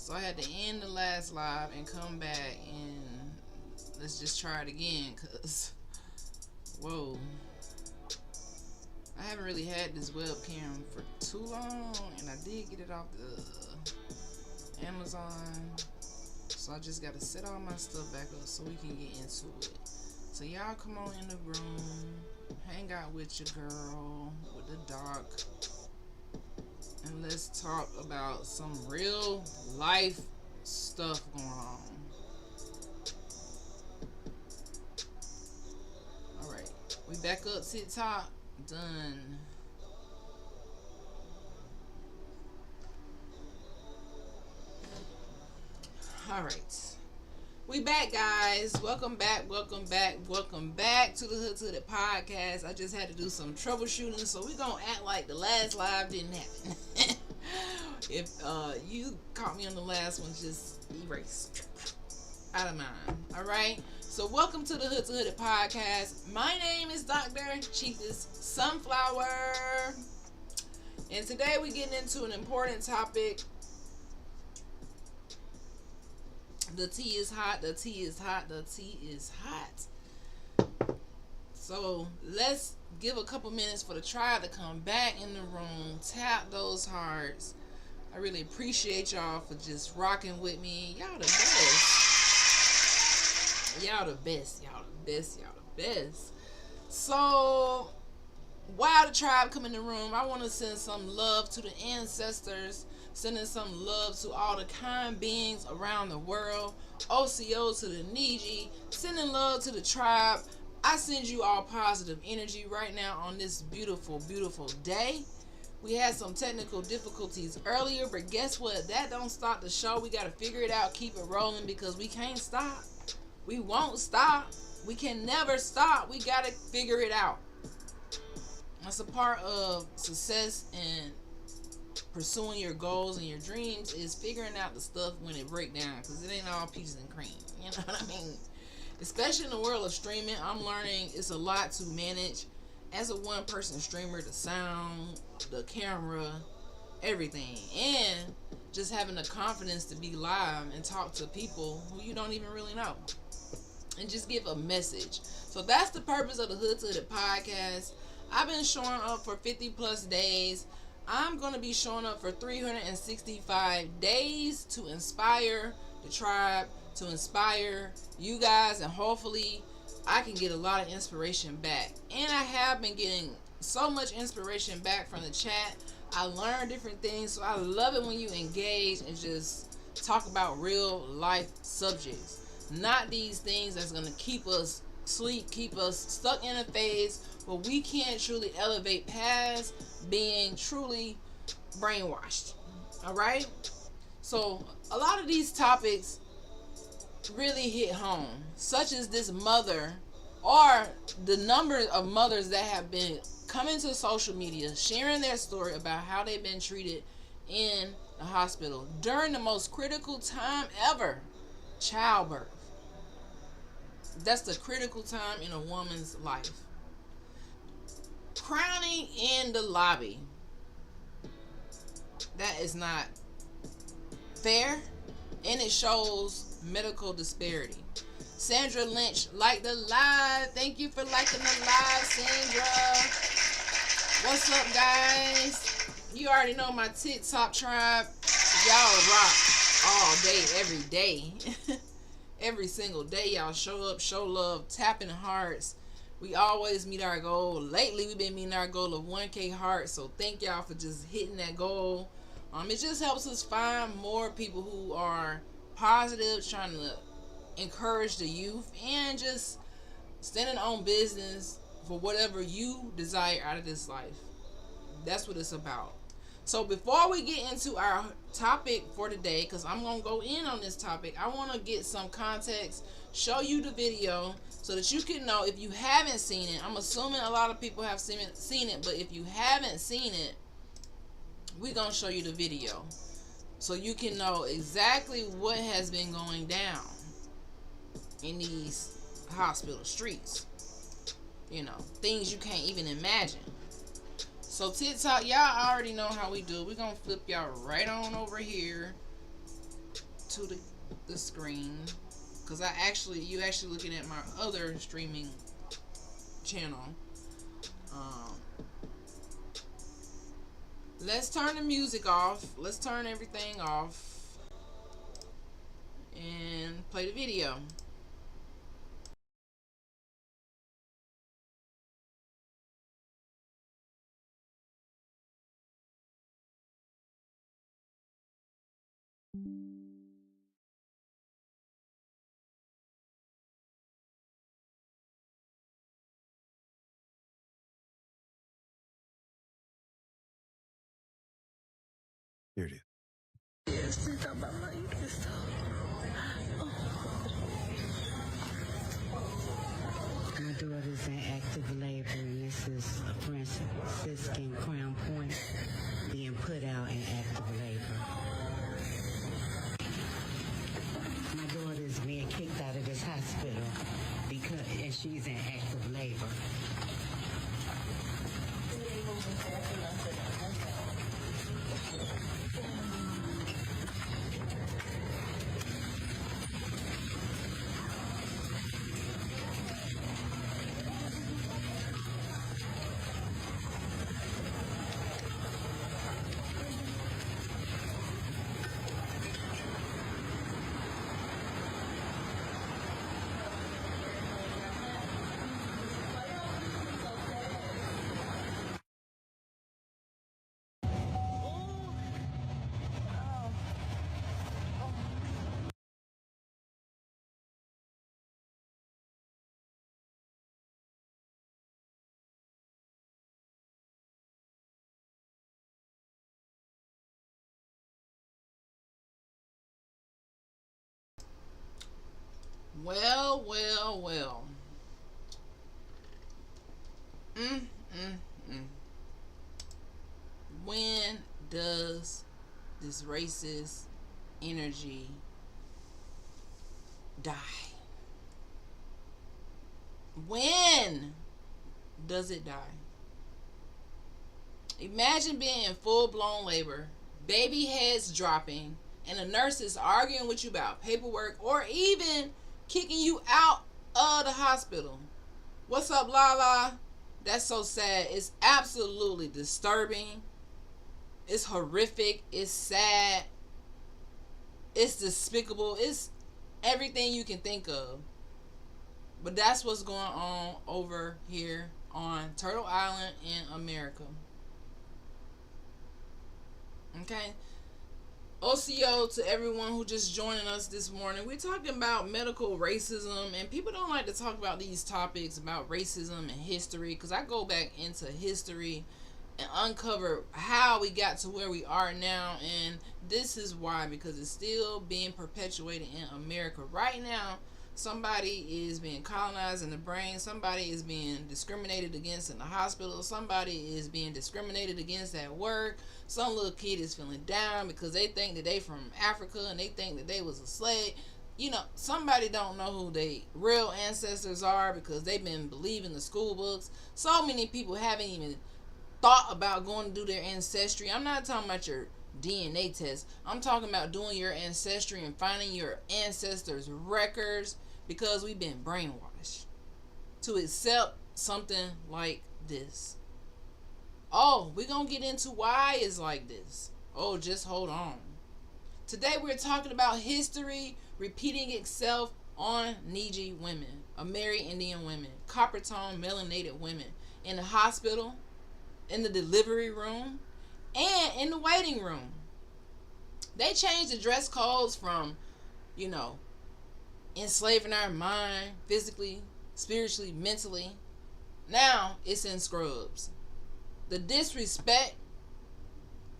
So I had to end the last live and come back and let's just try it again, cause whoa, I haven't really had this webcam for too long, and I did get it off the Amazon, so I just gotta set all my stuff back up so we can get into it. So y'all come on in the room, hang out with your girl with the dark, and let's talk about some real life stuff going on. Alright, we back up TikTok. Done. Alright. We back, guys. Welcome back to the Hood to the Podcast. I just had to do some troubleshooting, so we're gonna act like the last live didn't happen. If you caught me on the last one, just erase out of mind. Alright? So welcome to the Hood to Hood Podcast. My name is Dr. Chiefess Sunflower. And today we're getting into an important topic. The tea is hot, the tea is hot, the tea is hot. So let's give a couple minutes for the tribe to come back in the room. Tap those hearts. I really appreciate y'all for just rocking with me. Y'all the best. Y'all the best. Y'all the best. Y'all the best. So while the tribe come in the room, I want to send some love to the ancestors. Sending some love to all the kind beings around the world. OCO to the Niji. Sending love to the tribe. I send you all positive energy right now on this beautiful, beautiful day. We had some technical difficulties earlier, but guess what? That don't stop the show. We got to figure it out, keep it rolling, because we can't stop. We won't stop. We can never stop. We got to figure it out. That's a part of success and pursuing your goals and your dreams, is figuring out the stuff when it break down, because it ain't all peaches and cream. You know what I mean? Especially in the world of streaming, I'm learning it's a lot to manage. As a one-person streamer, the sound, the camera, everything, and just having the confidence to be live and talk to people who you don't even really know, and just give a message. So that's the purpose of the Hood to the Podcast. I've been showing up for 50 plus days. I'm going to be showing up for 365 days to inspire the tribe, to inspire you guys, and hopefully I can get a lot of inspiration back. And I have been getting so much inspiration back from the chat. I learn different things, so I love it when you engage and just talk about real life subjects. Not these things that's going to keep us asleep, keep us stuck in a phase where we can't truly elevate past being truly brainwashed. Alright? So a lot of these topics really hit home, such as this mother, or the number of mothers that have been coming to social media sharing their story about how they've been treated in the hospital during the most critical time ever, childbirth. That's the critical time in a woman's life. Crowning in the lobby. That is not fair, and it shows medical disparity. Sandra Lynch liked the live. Thank you for liking the live, Sandra. What's up, guys? You already know my TikTok tribe. Y'all rock all day, every day. Every single day, y'all show up, show love, tapping hearts. We always meet our goal. Lately, we've been meeting our goal of 1K hearts. So thank y'all for just hitting that goal. It just helps us find more people who are positive, trying to encourage the youth, and just standing on business for whatever you desire out of this life. That's what it's about. So before we get into our topic for today, because I'm going to go in on this topic, I want to get some context, show you the video so that you can know. If you haven't seen it, I'm assuming a lot of people have seen it, but if you haven't seen it, we're going to show you the video so you can know exactly what has been going down in these hospital streets. You know, things you can't even imagine. So TikTok, y'all already know how we do. We're going to flip y'all right on over here to the screen, because you actually looking at my other streaming channel. Um, let's turn the music off. Let's turn everything off and play the video. Here it is. Yes, about my daughter's in active labor, and this is a Franciscan Crown Point being put out in active labor. My daughter is being kicked out of this hospital and she's in active labor. Well, well, well. Mm, mm, mm. When does this racist energy die? When does it die? Imagine being in full-blown labor, baby heads dropping, and the nurses arguing with you about paperwork or even kicking you out of the hospital. What's up, Lala? That's so sad. It's absolutely disturbing. It's horrific. It's sad. It's despicable. It's everything you can think of. But that's what's going on over here on Turtle Island in America. Okay? OCO to everyone who just joining us this morning. We're talking about medical racism, and people don't like to talk about these topics about racism and history, because I go back into history and uncover how we got to where we are now, and this is why, because it's still being perpetuated in America right now. Somebody is being colonized in the brain. Somebody is being discriminated against in the hospital. Somebody is being discriminated against at work. Some little kid is feeling down because they think that they from Africa and they think that they was a slave. You know, somebody don't know who they real ancestors are because they've been believing the school books. So many people haven't even thought about going to do their ancestry. I'm not talking about your DNA test. I'm talking about doing your ancestry and finding your ancestors' records, because we've been brainwashed to accept something like this. Oh, we're going to get into why it's like this. Oh, just hold on. Today we're talking about history repeating itself on Niji women, Ameri Indian women, copper tone melanated women in the hospital, in the delivery room, and in the waiting room. They changed the dress codes from, enslaving our mind physically, spiritually, mentally. Now it's in scrubs. The disrespect,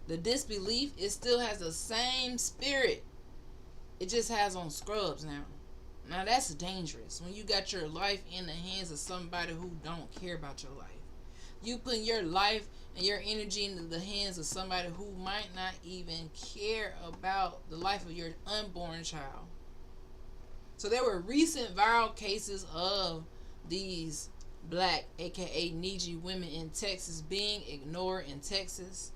the disbelief, it still has the same spirit. It just has on scrubs now. Now that's dangerous when you got your life in the hands of somebody who don't care about your life. You putting your life and your energy into the hands of somebody who might not even care about the life of your unborn child. So there were recent viral cases of these black, aka Niji women in Texas being ignored in Texas.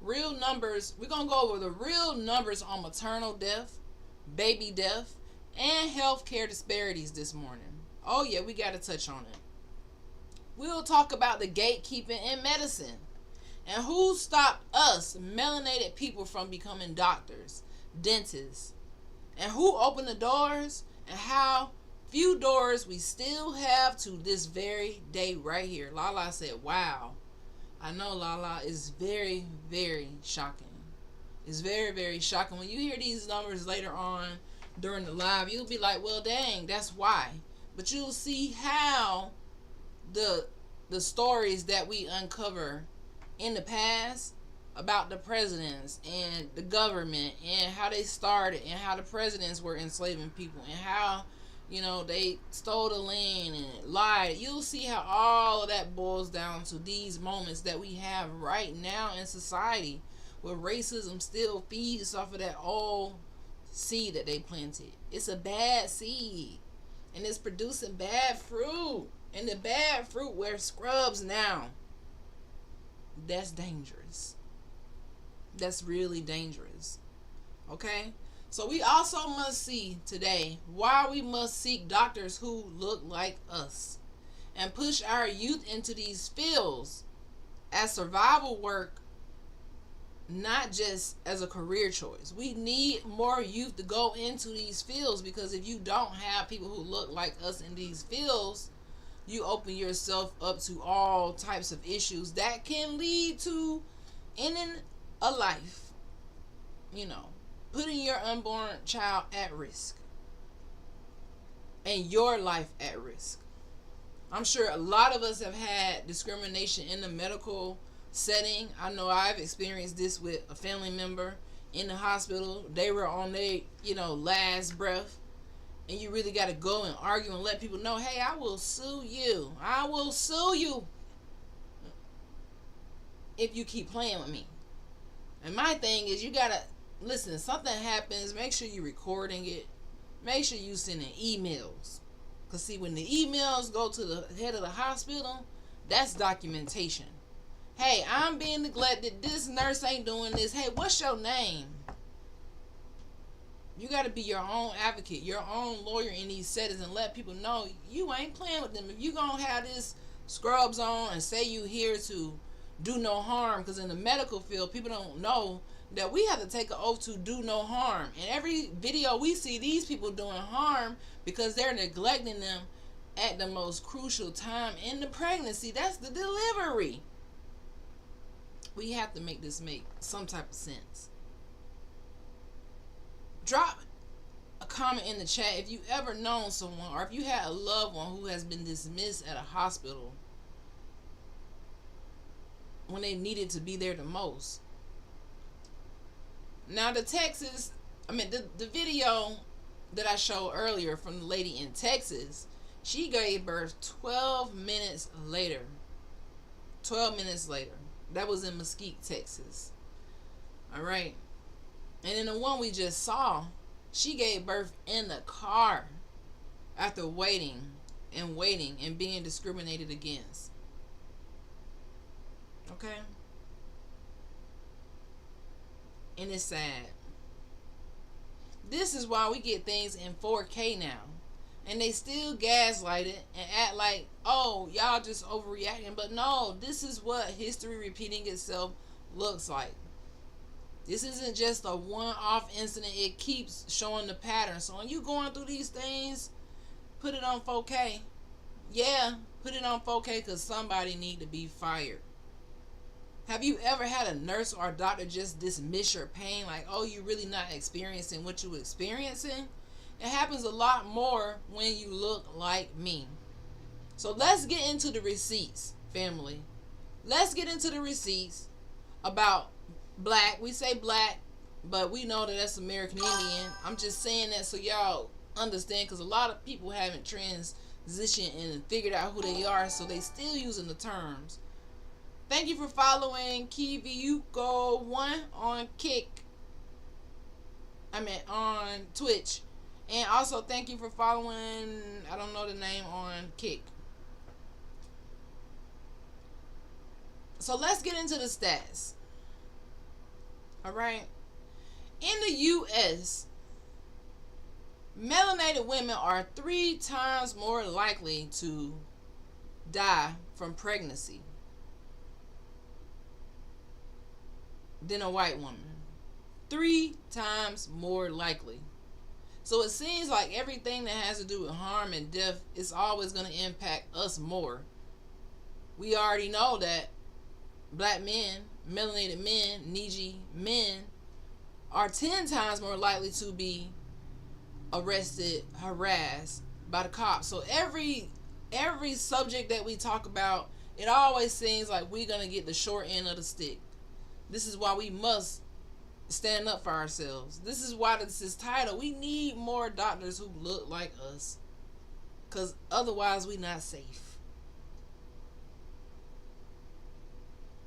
Real numbers, we're going to go over the real numbers on maternal death, baby death, and healthcare disparities this morning. Oh, yeah, we got to touch on it. We'll talk about the gatekeeping in medicine and who stopped us melanated people from becoming doctors, dentists, and who opened the doors and how few doors we still have to this very day right here. Lala said, wow. I know, Lala, is very, very shocking. It's very, very shocking. When you hear these numbers later on during the live, you'll be like, well, dang, that's why. But you'll see how the stories that we uncover in the past about the presidents and the government and how they started and how the presidents were enslaving people and how, they stole the land and lied. You'll see how all of that boils down to these moments that we have right now in society, where racism still feeds off of that old seed that they planted. It's a bad seed, and it's producing bad fruit, and the bad fruit wear scrubs now. That's dangerous. That's really dangerous. Okay? So we also must see today why we must seek doctors who look like us and push our youth into these fields as survival work, not just as a career choice. We need more youth to go into these fields, because if you don't have people who look like us in these fields, you open yourself up to all types of issues that can lead to ending a life, putting your unborn child at risk and your life at risk. I'm sure a lot of us have had discrimination in the medical setting. I know I've experienced this with a family member in the hospital. They were on their, last breath. And you really got to go and argue and let people know, hey, I will sue you. I will sue you if you keep playing with me. And my thing is, you got to, listen, something happens, make sure you're recording it. Make sure you sending emails. Because, see, when the emails go to the head of the hospital, that's documentation. Hey, I'm being neglected. This nurse ain't doing this. Hey, what's your name? You got to be your own advocate, your own lawyer in these settings, and let people know you ain't playing with them. If you going to have this scrubs on and say you here to do no harm, because in the medical field, people don't know that we have to take an oath to do no harm. And every video we see these people doing harm because they're neglecting them at the most crucial time in the pregnancy. That's the delivery. We have to make this make some type of sense. Drop a comment in the chat if you ever known someone, or if you had a loved one who has been dismissed at a hospital when they needed to be there the most. Now the video that I showed earlier from the lady in Texas, she gave birth 12 minutes later. 12 minutes later. That was in Mesquite, Texas. Alright. And in the one we just saw, she gave birth in the car after waiting and being discriminated against. Okay? And it's sad. This is why we get things in 4K now. And they still gaslight it and act like, oh, y'all just overreacting. But no, this is what history repeating itself looks like. This isn't just a one-off incident. It keeps showing the pattern. So when you going through these things, put it on 4K. Yeah, put it on 4K because somebody need to be fired. Have you ever had a nurse or a doctor just dismiss your pain? Like, oh, you're really not experiencing what you're experiencing? It happens a lot more when you look like me. So let's get into the receipts, family. Let's get into the receipts about black. We say black, but we know that that's American Indian. I'm just saying that so y'all understand, because a lot of people haven't transitioned and figured out who they are, so they still using the terms. Thank you for following Kiviuko1 on on Twitch. And also thank you for following, I don't know the name, on Kick. So let's get into the stats. Alright. In the U.S., Melanated women are 3 times more likely to die from pregnancy than a white woman. 3 times more likely. So it seems like everything that has to do with harm and death is always going to impact us more. We already know that black men, melanated men, Niji men, are 10 times more likely to be arrested, harassed by the cops. So every subject that we talk about, it always seems like we're going to get the short end of the stick. This is why we must stand up for ourselves. This is why this is titled, we need more doctors who look like us, because otherwise we not safe.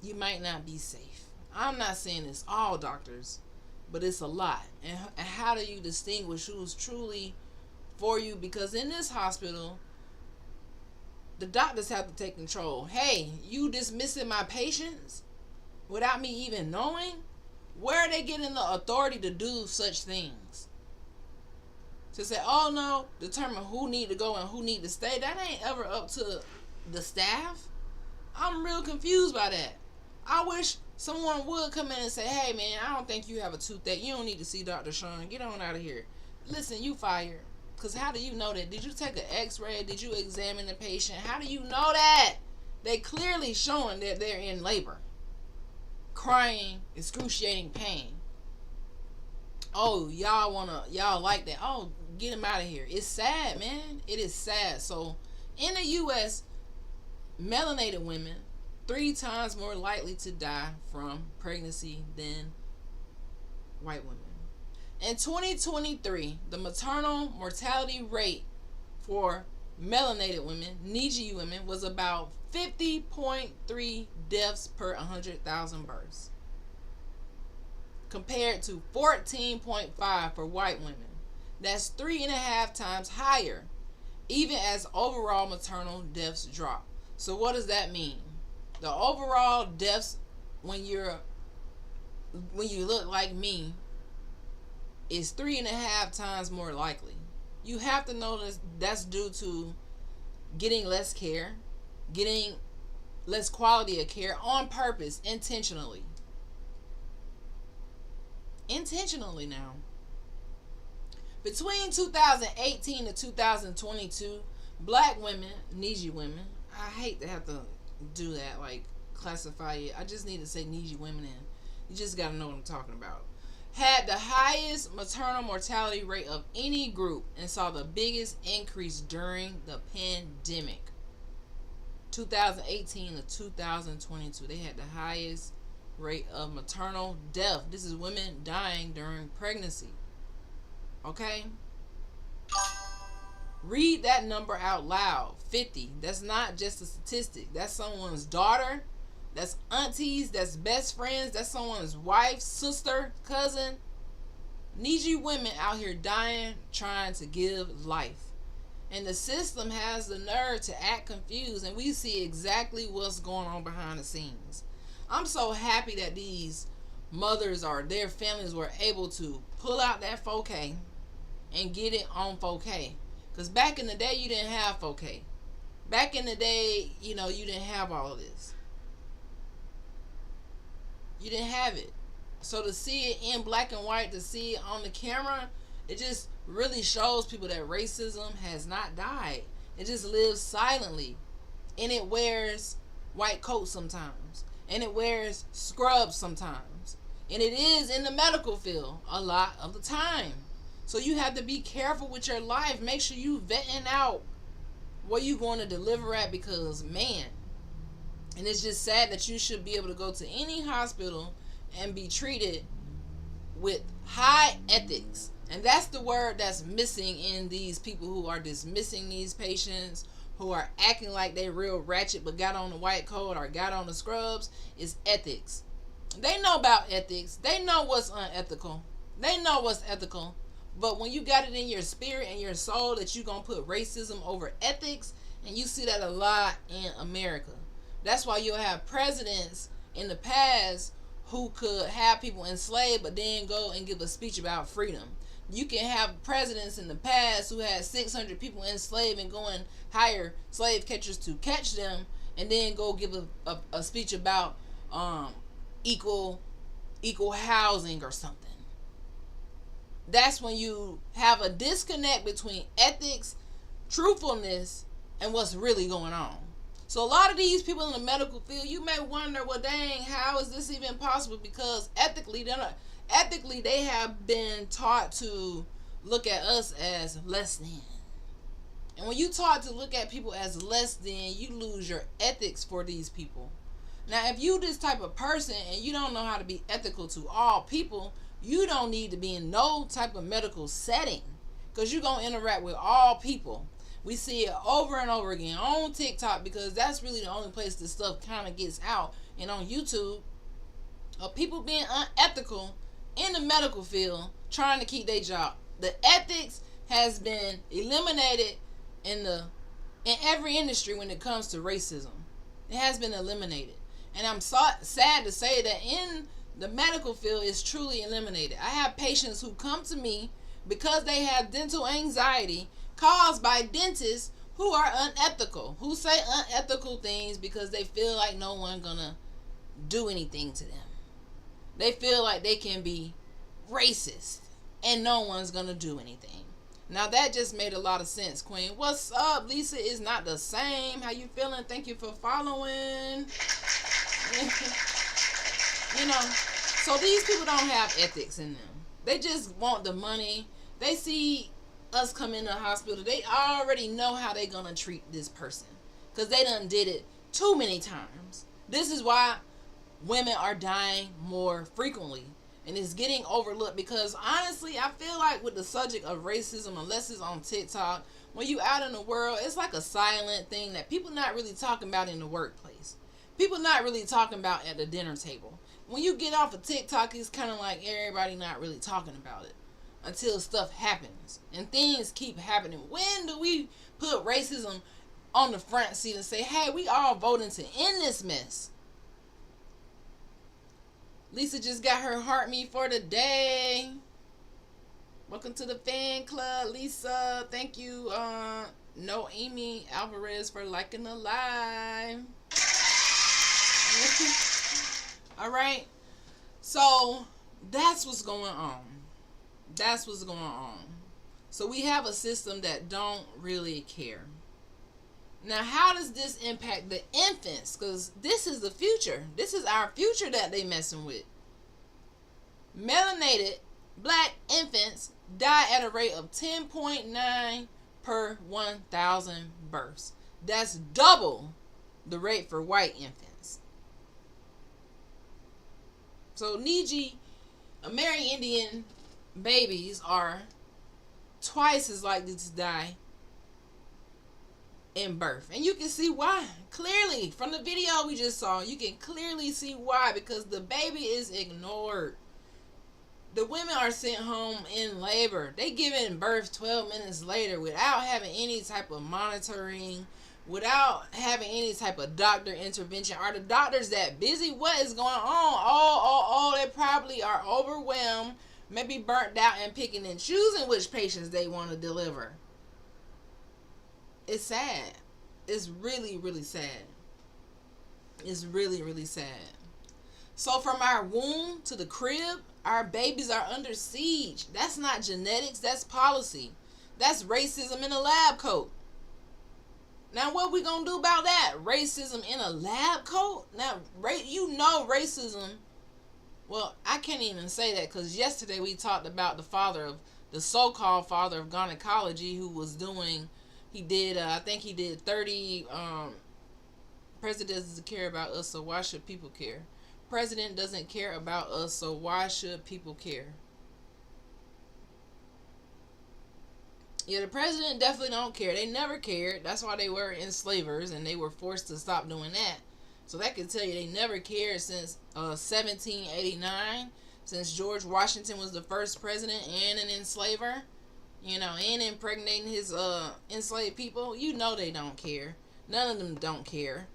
You might not be safe. I'm not saying it's all doctors, but it's a lot. And how do you distinguish who's truly for you? Because in this hospital, the doctors have to take control. Hey, you dismissing my patients without me even knowing? Where are they getting the authority to do such things? To say, oh no, determine who need to go and who need to stay. That ain't ever up to the staff. I'm real confused by that. I wish someone would come in and say, hey man, I don't think you have a toothache. You don't need to see Dr. Sean. Get on out of here. Listen, you fired. Because how do you know that? Did you take an x-ray? Did you examine the patient? How do you know that? They clearly showing that they're in labor. Crying, excruciating pain. Oh, y'all like that. Oh, get him out of here. It's sad, man. It is sad. So, in the U.S., melanated women 3 times more likely to die from pregnancy than white women. In 2023, the maternal mortality rate for melanated women, Niji women, was about 50.3 deaths per 100,000 births, compared to 14.5 for white women. That's 3.5 times higher, even as overall maternal deaths drop. So what does that mean? The overall deaths when you look like me is 3.5 times more likely. You have to know that's due to getting less care, getting less quality of care on purpose, intentionally. Intentionally now. Between 2018 to 2022, black women, Niji women, I hate to have to do that, like classify it. I just need to say Niji women in. You just got to know what I'm talking about. Had the highest maternal mortality rate of any group and saw the biggest increase during the pandemic. 2018 to 2022, they had the highest rate of maternal death. This is women dying during pregnancy. Okay? Read that number out loud. 50. That's not just a statistic. That's someone's daughter. That's aunties. That's best friends. That's someone's wife, sister, cousin. Niji women out here dying, trying to give life. And the system has the nerve to act confused, and we see exactly what's going on behind the scenes. I'm so happy that these mothers or their families were able to pull out that 4K and get it on 4K. Because back in the day, you didn't have 4K. Back in the day, you didn't have all of this. You didn't have it. So to see it in black and white, to see it on the camera, it just really shows people that racism has not died. It just lives silently. And it wears white coats sometimes. And it wears scrubs sometimes. And it is in the medical field a lot of the time. So you have to be careful with your life. Make sure you vetting out where you going to deliver at, because man, and it's just sad that you should be able to go to any hospital and be treated with high ethics. And that's the word that's missing in these people who are dismissing these patients, who are acting like they real ratchet but got on the white coat or got on the scrubs, is ethics. They know about ethics. They know what's unethical. They know what's ethical. But when you got it in your spirit and your soul that you're going to put racism over ethics, and you see that a lot in America. That's why you'll have presidents in the past who could have people enslaved but then go and give a speech about freedom. You can have presidents in the past who had 600 people enslaved and go and hire slave catchers to catch them, and then go give a speech about equal housing or something. That's when you have a disconnect between ethics, truthfulness, and what's really going on. So a lot of these people in the medical field, you may wonder, well, dang, how is this even possible? Because ethically, they have been taught to look at us as less than. And when you taught to look at people as less than, you lose your ethics for these people. Now, if you this type of person and you don't know how to be ethical to all people, you don't need to be in no type of medical setting, because you're going to interact with all people. We see it over and over again on TikTok, because that's really the only place this stuff kind of gets out, and on YouTube, of people being unethical in the medical field trying to keep their job. The ethics has been eliminated in every industry when it comes to racism. It has been eliminated. And I'm sad to say that in the medical field is truly eliminated. I have patients who come to me because they have dental anxiety caused by dentists who are unethical, who say unethical things because they feel like no one's gonna do anything to them. They feel like they can be racist and no one's gonna do anything. Now that just made a lot of sense, Queen. What's up? Lisa is not the same. How you feeling? Thank you for following. So these people don't have ethics in them. They just want the money. They see us come in the hospital. They already know how they're gonna treat this person, because they done did it too many times. This is why women are dying more frequently, and it's getting overlooked, because honestly, I feel like with the subject of racism, unless it's on TikTok, when you out in the world, it's like a silent thing that people not really talking about in the workplace. People not really talking about at the dinner table. When you get off of TikTok, it's kind of like everybody not really talking about it until stuff happens, and things keep happening. When do we put racism on the front seat and say, hey, we all voting to end this mess? Lisa just got her heart me for the day. Welcome to the fan club, Lisa. Thank you, Noemi Alvarez, for liking the live. All right. So that's what's going on. That's what's going on. So we have a system that don't really care. Now, how does this impact the infants? Because this is the future. This is our future that they messing with. Melanated black infants die at a rate of 10.9 per 1,000 births. That's double the rate for white infants. So Niji, Amerindian babies are twice as likely to die in birth. And you can see why. Clearly, from the video we just saw, you can clearly see why. Because the baby is ignored. The women are sent home in labor. They giving birth 12 minutes later without having any type of monitoring, without having any type of doctor intervention. Are the doctors that busy? What is going on? Oh, they probably are overwhelmed, maybe burnt out, and picking and choosing which patients they want to deliver. It's sad. It's really, really sad. It's really, really sad. So from our womb to the crib, our babies are under siege. That's not genetics. That's policy. That's racism in a lab coat. Now, what we gonna do about that? Racism in a lab coat? Now, racism. Well, I can't even say that, because yesterday we talked about the so-called father of gynecology, who was doing. He did. I think he did 30. President doesn't care about us, so why should people care? President doesn't care about us, so why should people care? Yeah, the president definitely don't care. They never cared. That's why they were enslavers, and they were forced to stop doing that. So that can tell you they never cared since 1789, since George Washington was the first president and an enslaver, and impregnating his enslaved people. They don't care. None of them don't care.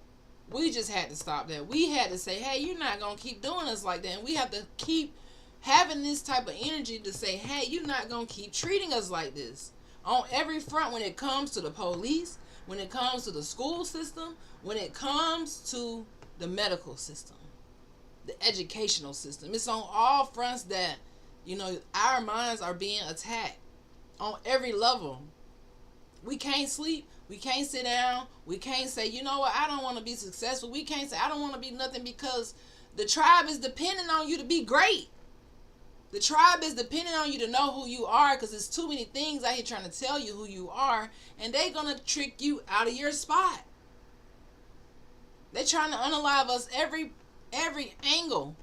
We just had to stop that. We had to say, hey, you're not going to keep doing us like that. And we have to keep having this type of energy to say, hey, you're not going to keep treating us like this. On every front, when it comes to the police, when it comes to the school system, when it comes to the medical system, the educational system. It's on all fronts that, our minds are being attacked on every level. We can't sleep. We can't sit down. We can't say, you know what, I don't want to be successful. We can't say, I don't want to be nothing, because the tribe is depending on you to be great. The tribe is depending on you to know who you are, because there's too many things out here trying to tell you who you are, and they're going to trick you out of your spot. They're trying to unalive us every angle.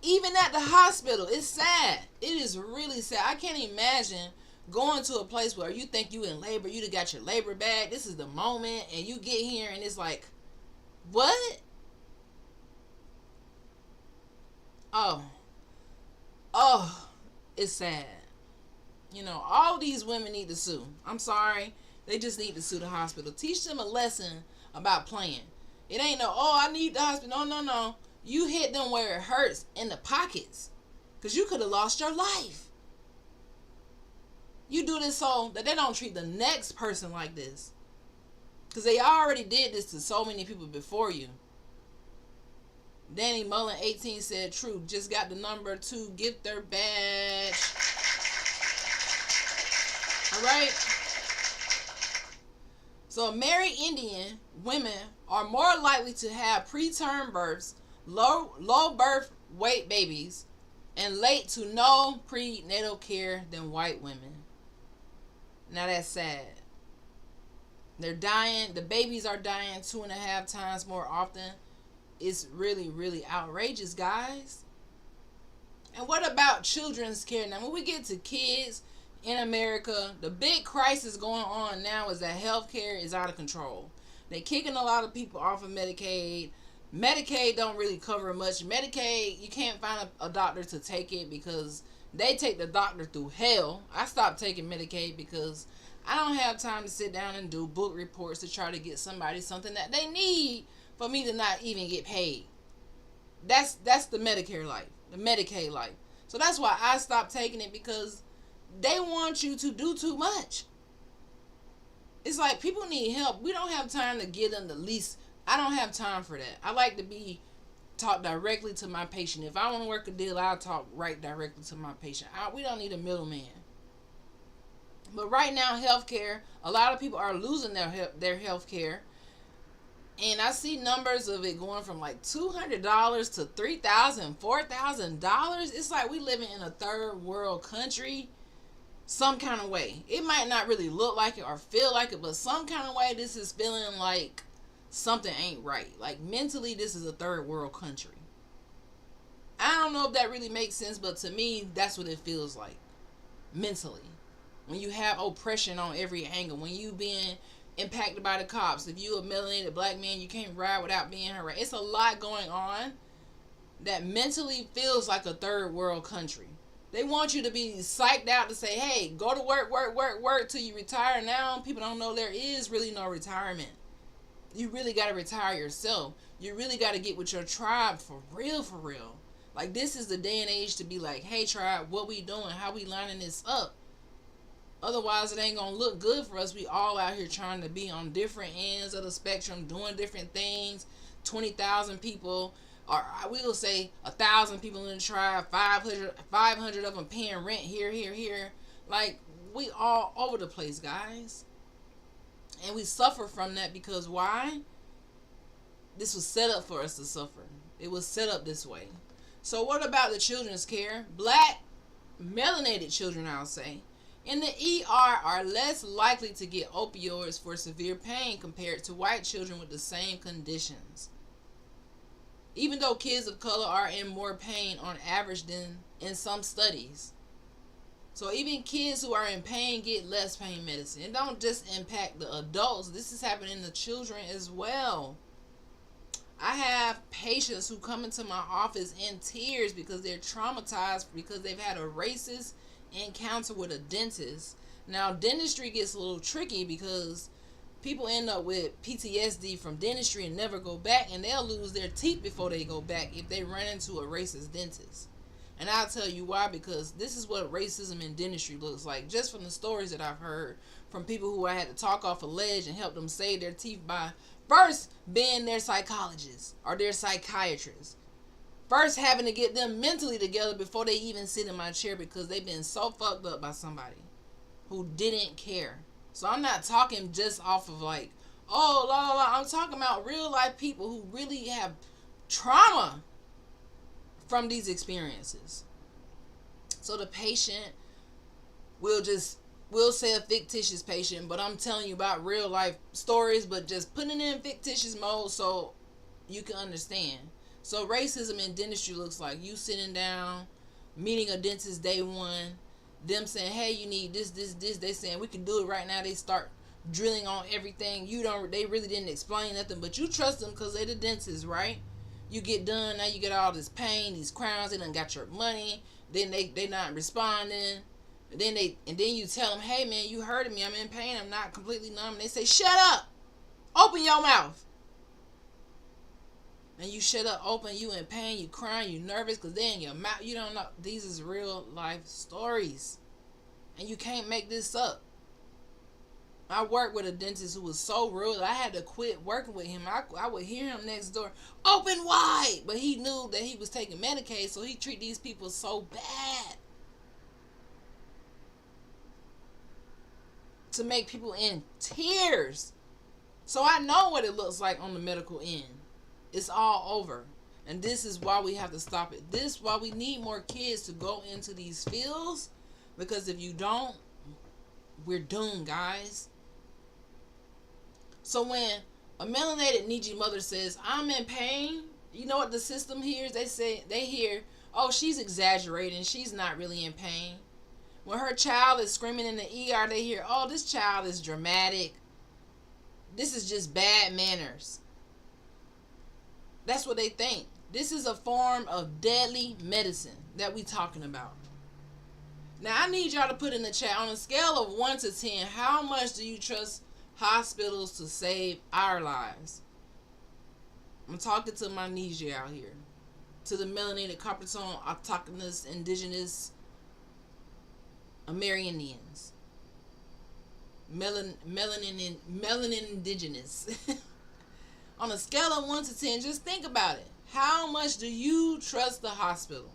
Even at the hospital. It's sad. It is really sad. I can't imagine going to a place where you think you in labor, you done got your labor bag, this is the moment, and you get here and it's like, what? Oh, it's sad. All these women need to sue. I'm sorry. They just need to sue the hospital. Teach them a lesson about playing. It ain't I need the hospital. No. You hit them where it hurts, in the pockets, because you could have lost your life. You do this so that they don't treat the next person like this, because they already did this to so many people before you. Danny Mullen 18 said, true, just got the number 2 gift their badge. All right. So married Indian women are more likely to have preterm births, low birth weight babies, and late to no prenatal care than white women. Now that's sad. They're dying. The babies are dying 2.5 times more often. It's really, really outrageous, guys. And what about children's care? Now, when we get to kids in America, the big crisis going on now is that healthcare is out of control. They're kicking a lot of people off of Medicaid. Medicaid don't really cover much. Medicaid, you can't find a doctor to take it because they take the doctor through hell. I stopped taking Medicaid because I don't have time to sit down and do book reports to try to get somebody something that they need for me to not even get paid. That's the Medicare life, the Medicaid life. So that's why I stopped taking it, because they want you to do too much. It's like people need help. We don't have time to give them the least. I don't have time for that. I like to talk directly to my patient. If I want to work a deal, I'll talk right directly to my patient. We don't need a middleman. But right now, healthcare, a lot of people are losing their healthcare. And I see numbers of it going from like $200 to $3,000, $4,000. It's like we living in a third world country some kind of way. It might not really look like it or feel like it, but some kind of way this is feeling like something ain't right. Like mentally, this is a third world country. I don't know if that really makes sense, but to me, that's what it feels like mentally. When you have oppression on every angle, when you being impacted by the cops. If you a melanated black man, you can't ride without being harassed. It's a lot going on that mentally feels like a third world country. They want you to be psyched out to say, hey, go to work till you retire. Now people don't know there is really no retirement. You really got to retire yourself. You really got to get with your tribe for real. Like, this is the day and age to be like, hey tribe, what we doing? How we lining this up? Otherwise, it ain't going to look good for us. We all out here trying to be on different ends of the spectrum, doing different things. 20,000 people, or I will say 1,000 people in the tribe, 500 of them paying rent here. Like, we all over the place, guys. And we suffer from that because why? This was set up for us to suffer. It was set up this way. So what about the children's care? Black, melanated children, I'll say, in the ER are less likely to get opioids for severe pain compared to white children with the same conditions. Even though kids of color are in more pain on average than in some studies. So even kids who are in pain get less pain medicine. It don't just impact the adults. This is happening to children as well. I have patients who come into my office in tears because they're traumatized because they've had a racist encounter with a dentist. Now, dentistry gets a little tricky because people end up with PTSD from dentistry and never go back, and they'll lose their teeth before they go back if they run into a racist dentist. And I'll tell you why, because this is what racism in dentistry looks like. Just from the stories that I've heard from people who I had to talk off a ledge and help them save their teeth by first being their psychologist or their psychiatrist. First having to get them mentally together before they even sit in my chair because they've been so fucked up by somebody who didn't care. So I'm not talking just off of like, oh, la la la. I'm talking about real life people who really have trauma from these experiences. So the patient we'll say a fictitious patient, but I'm telling you about real life stories, but just putting it in fictitious mode so you can understand. So racism in dentistry looks like you sitting down, meeting a dentist day one, them saying, hey, you need this. They saying we can do it right now. They start drilling on everything. They really didn't explain nothing, but you trust them because they're the dentist, right? You get done, now you get all this pain, these crowns, they done got your money, then they not responding. And then you tell them, hey man, you heard me, I'm in pain, I'm not completely numb. And they say, shut up, open your mouth. And you shut up, open, you in pain, you crying, you nervous, because they in your mouth, you don't know. These is real life stories. And you can't make this up. I worked with a dentist who was so rude that I had to quit working with him. I would hear him next door, open wide. But he knew that he was taking Medicaid, so he treat these people so bad. To make people in tears. So I know what it looks like on the medical end. It's all over. And this is why we have to stop it. This is why we need more kids to go into these fields. Because if you don't, we're doomed, guys. So when a melanated Niji mother says, I'm in pain, you know what the system hears? They hear, oh, she's exaggerating. She's not really in pain. When her child is screaming in the ER, they hear, oh, this child is dramatic. This is just bad manners. That's what they think. This is a form of deadly medicine that we talking about. Now, I need y'all to put in the chat, on a scale of 1 to 10, how much do you trust hospitals to save our lives? I'm talking to my Niji out here. To the melanated, Capricorn, autochthonous, indigenous, Amerindians. Melanin indigenous. On a scale of 1 to 10, just think about it. How much do you trust the hospital?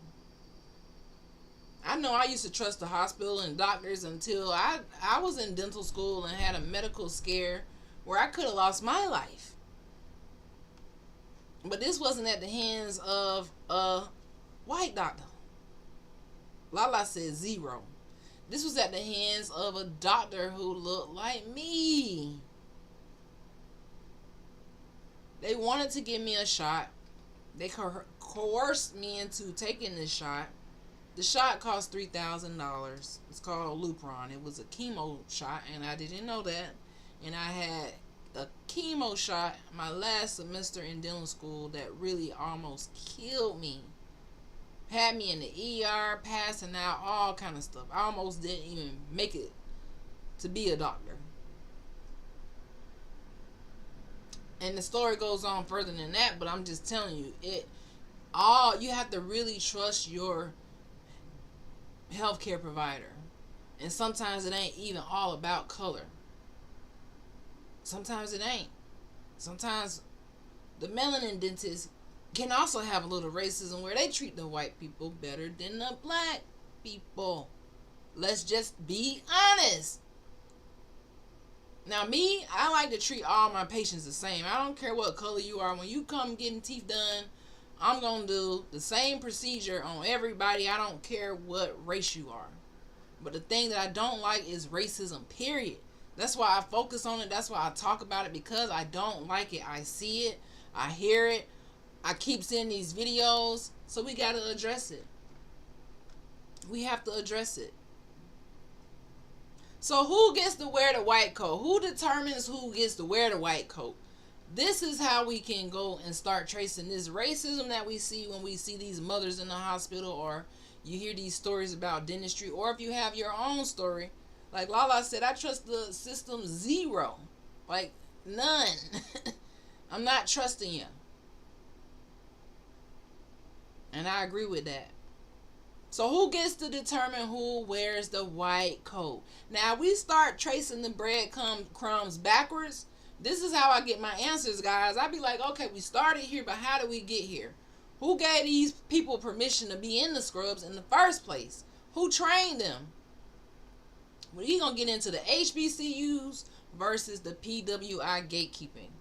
I know I used to trust the hospital and doctors until I was in dental school and had a medical scare where I could have lost my life. But this wasn't at the hands of a white doctor. Lala said 0. This was at the hands of a doctor who looked like me. They wanted to give me a shot. They coerced me into taking this shot. The shot cost $3,000. It's called Lupron. It was a chemo shot, and I didn't know that. And I had a chemo shot my last semester in dental school that really almost killed me. Had me in the ER, passing out, all kind of stuff. I almost didn't even make it to be a doctor. And the story goes on further than that, but I'm just telling you, you have to really trust your healthcare provider. And sometimes it ain't even all about color. Sometimes it ain't. Sometimes the melanin dentist can also have a little racism where they treat the white people better than the black people. Let's just be honest. Now me, I like to treat all my patients the same. I don't care what color you are. When you come getting teeth done, I'm going to do the same procedure on everybody. I don't care what race you are. But the thing that I don't like is racism, period. That's why I focus on it. That's why I talk about it, because I don't like it. I see it. I hear it. I keep seeing these videos. So we got to address it. We have to address it. So who gets to wear the white coat? Who determines who gets to wear the white coat? This is how we can go and start tracing this racism that we see when we see these mothers in the hospital, or you hear these stories about dentistry, or if you have your own story. Like Lala said, I trust the system 0. Like, none. I'm not trusting you. And I agree with that. So who gets to determine who wears the white coat? Now we start tracing the breadcrumbs backwards. This is how I get my answers, guys. I be like, okay, we started here, but how did we get here? Who gave these people permission to be in the scrubs in the first place? Who trained them? We're going to get into the HBCUs versus the PWI gatekeeping.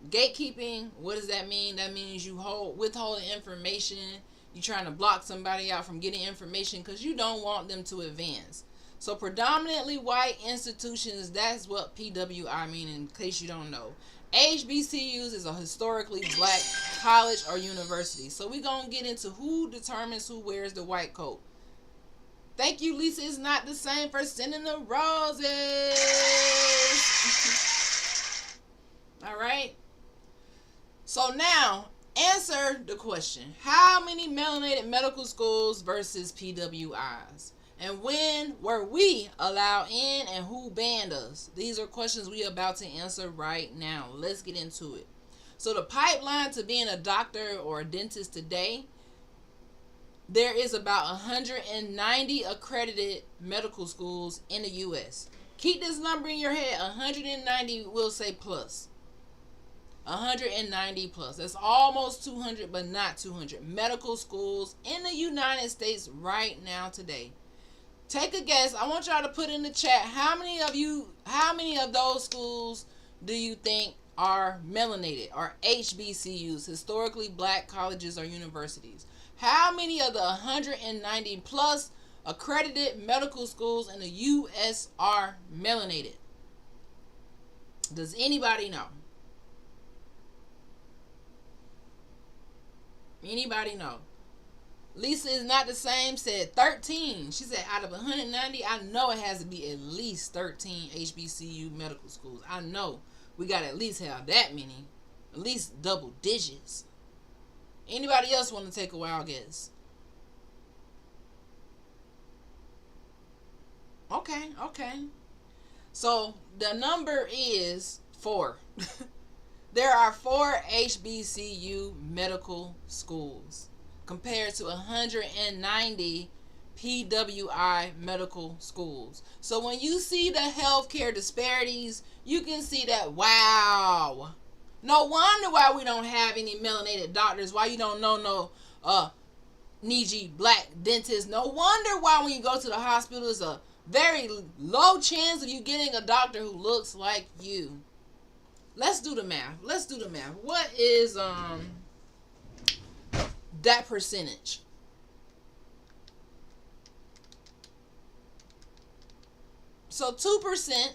Gatekeeping, what does that mean? That means you withholding information. You're trying to block somebody out from getting information because you don't want them to advance. So predominantly white institutions, that's what PWI mean, in case you don't know. HBCUs is a historically black college or university. So we're going to get into who determines who wears the white coat. Thank you, Lisa. It's not the same for sending the roses. All right. So now, answer the question. How many melanated medical schools versus PWIs? And when were we allowed in and who banned us? These are questions we are about to answer right now. Let's get into it. So the pipeline to being a doctor or a dentist today, there is about 190 accredited medical schools in the U.S. Keep this number in your head. 190 will say plus. 190 plus. That's almost 200, but not 200 medical schools in the United States right now today. Take a guess. I want y'all to put in the chat how many of those schools do you think are melanated or HBCUs, historically black colleges or universities? How many of the 190 plus accredited medical schools in the U.S. are melanated? Does anybody know? Anybody know? Lisa is not the same, said 13. She said out of 190, I know it has to be at least 13 HBCU medical schools. I know we got to at least have that many. At least double digits. Anybody else want to take a wild guess? Okay. So the number is 4. There are 4 HBCU medical schools compared to 190 PWI medical schools. So when you see the healthcare disparities, you can see that, wow. No wonder why we don't have any melanated doctors, why you don't know no Niji black dentists. No wonder why when you go to the hospital, it's a very low chance of you getting a doctor who looks like you. Let's do the math. What is that percentage? So 2%,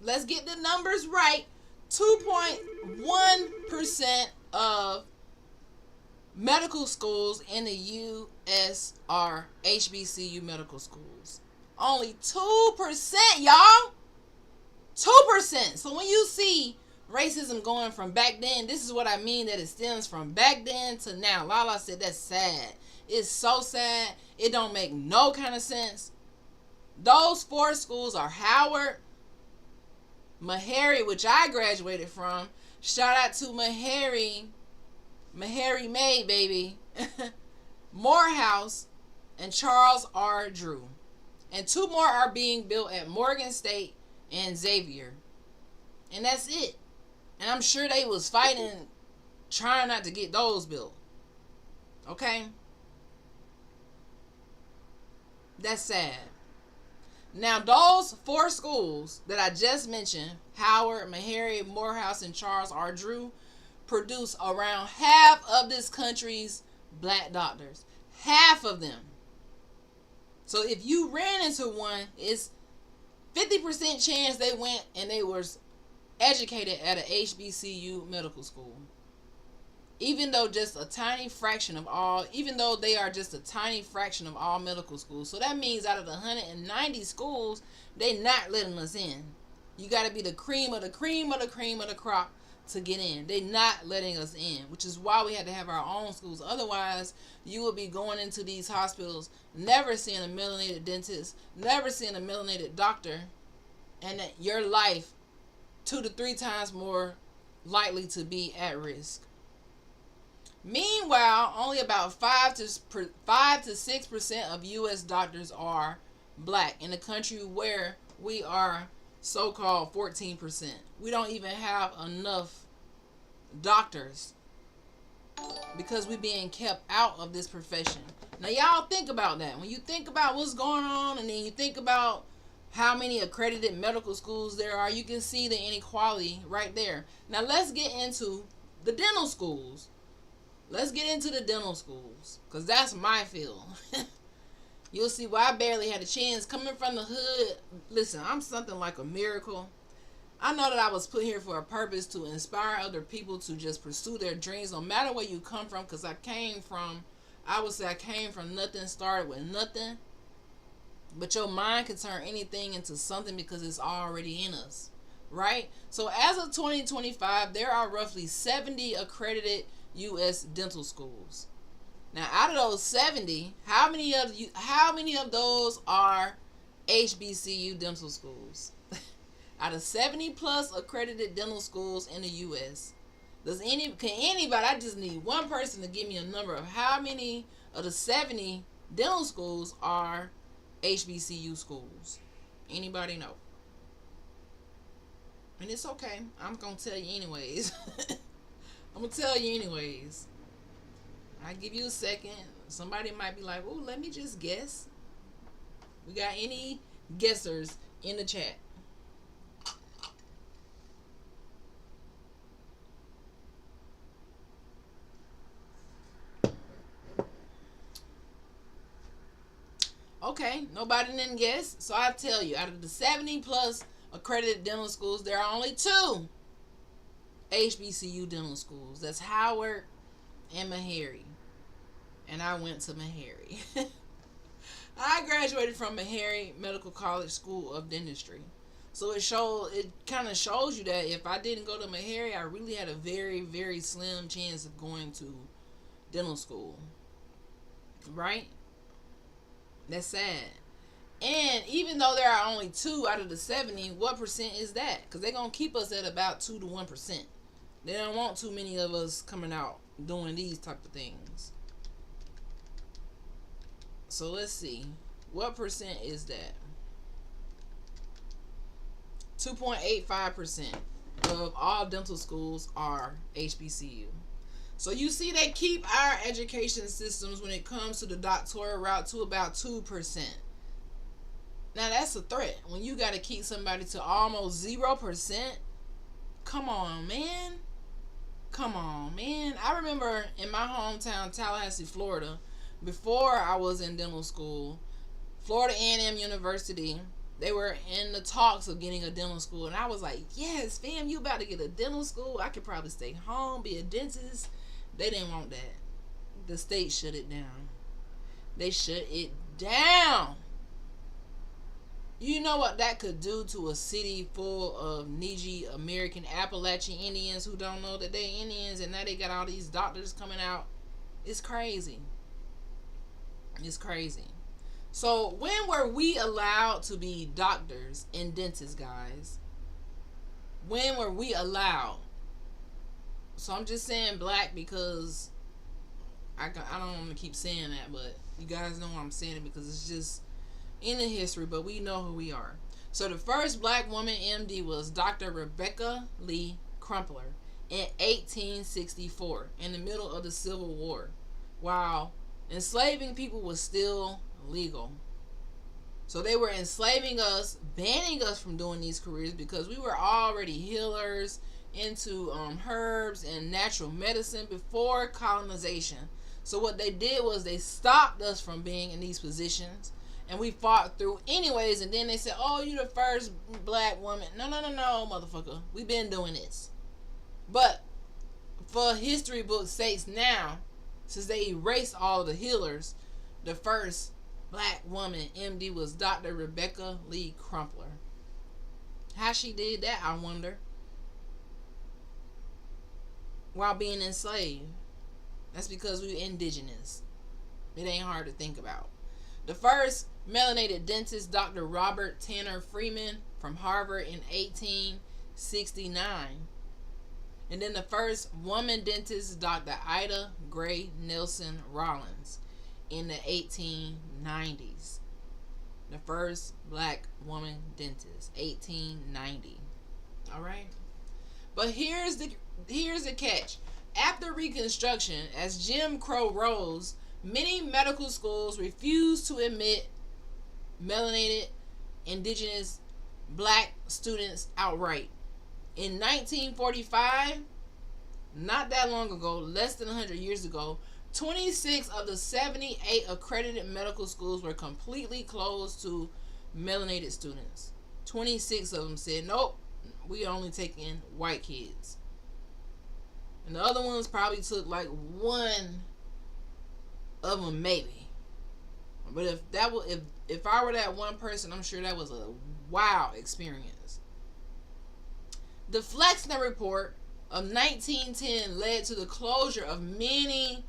let's get the numbers right. 2.1% of medical schools in the U.S. are HBCU medical schools. Only 2%, y'all. 2%. So when you see racism going from back then, this is what I mean, that it stems from back then to now. Lala said that's sad. It's so sad. It don't make no kind of sense. Those 4 schools are Howard, Meharry, which I graduated from. Shout out to Meharry May, baby. Morehouse and Charles R. Drew. And 2 more are being built at Morgan State and Xavier. And that's it. And I'm sure they was fighting, trying not to get those built. Okay? That's sad. Now, those 4 schools that I just mentioned, Howard, Meharry, Morehouse, and Charles R. Drew, produce around half of this country's black doctors. Half of them. So if you ran into one, it's 50% chance they went and they were educated at an HBCU medical school. Even though they are just a tiny fraction of all medical schools. So that means out of the 190 schools, they not letting us in. You got to be the cream of the cream of the cream of the crop to get in. They not letting us in, which is why we had to have our own schools. Otherwise, you would be going into these hospitals, never seeing a melanated dentist, never seeing a melanated doctor, and that your life 2 to 3 times more likely to be at risk. Meanwhile, only about 5 to 6% of U.S. doctors are black in a country where we are so-called 14%. We don't even have enough doctors because we're being kept out of this profession. Now, y'all think about that. When you think about what's going on, and then you think about how many accredited medical schools there are, you can see the inequality right there. Now, let's get into the dental schools. Let's get into the dental schools, because that's my field. You'll see why I barely had a chance. Coming from the hood, listen, I'm something like a miracle. I know that I was put here for a purpose to inspire other people to just pursue their dreams, no matter where you come from, because I would say I came from nothing, started with nothing. But your mind can turn anything into something because it's already in us, right? So as of 2025, there are roughly 70 accredited U.S. dental schools. Now, out of those 70, how many of those are HBCU dental schools? Out of 70 plus accredited dental schools in the U.S., can anybody? I just need one person to give me a number of how many of the 70 dental schools are HBCU schools. Anybody know? And it's okay. I'm gonna tell you anyways. I'm gonna tell you anyways. I give you a second. Somebody might be like, "Oh, let me just guess." We got any guessers in the chat? Okay, nobody didn't guess. So I tell you, out of the 70 plus accredited dental schools, there are only 2 HBCU dental schools. That's Howard and Meharry. And I went to Meharry. I graduated from Meharry Medical College School of Dentistry. So it kind of shows you that if I didn't go to Meharry, I really had a very, very slim chance of going to dental school. Right? That's sad. And even though there are only 2 out of the 70, what percent is that? Because they're going to keep us at about 2 to 1%. They don't want too many of us coming out doing these type of things. So let's see. What percent is that? 2.85% of all dental schools are HBCU. So you see they keep our education systems when it comes to the doctoral route to about 2%. Now that's a threat. When you got to keep somebody to almost 0%. Come on, man. Come on, man. I remember in my hometown, Tallahassee, Florida, before I was in dental school, Florida A&M University, they were in the talks of getting a dental school. And I was like, yes, fam, you about to get a dental school. I could probably stay home, be a dentist. They didn't want that. The state shut it down. They shut it down. You know what that could do to a city full of needy American Appalachian Indians who don't know that they Indians, and now they got all these doctors coming out. It's crazy. It's crazy. So when were we allowed to be doctors and dentists, guys? When were we allowed? So I'm just saying black because I don't want to keep saying that, but you guys know why I'm saying it, because it's just in the history, but we know who we are. So the first black woman MD was Dr. Rebecca Lee Crumpler in 1864, in the middle of the Civil War, while enslaving people was still legal. So they were enslaving us, banning us from doing these careers because we were already healers into herbs and natural medicine before colonization. So what they did was they stopped us from being in these positions, and we fought through anyways. And then they said, oh, you the first black woman. No, motherfucker. We've been doing this. But for history books' sakes now, since they erased all of the healers, the first black woman MD was Dr. Rebecca Lee Crumpler. How she did that, I wonder, while being enslaved. That's because we were indigenous. It ain't hard to think about. The first melanated dentist, Dr. Robert Tanner Freeman from Harvard in 1869. And then the first woman dentist, Dr. Ida Gray Nelson Rollins, in the 1890s. The first black woman dentist, 1890. All right. But here's the catch. After Reconstruction, as Jim Crow rose, many medical schools refused to admit melanated, indigenous, black students outright. In 1945, not that long ago, less than 100 years ago, 26 of the 78 accredited medical schools were completely closed to melanated students. 26 of them said, nope, we only take in white kids. And the other ones probably took like one of them, maybe. But if I were that one person, I'm sure that was a wild experience. The Flexner Report of 1910 led to the closure of many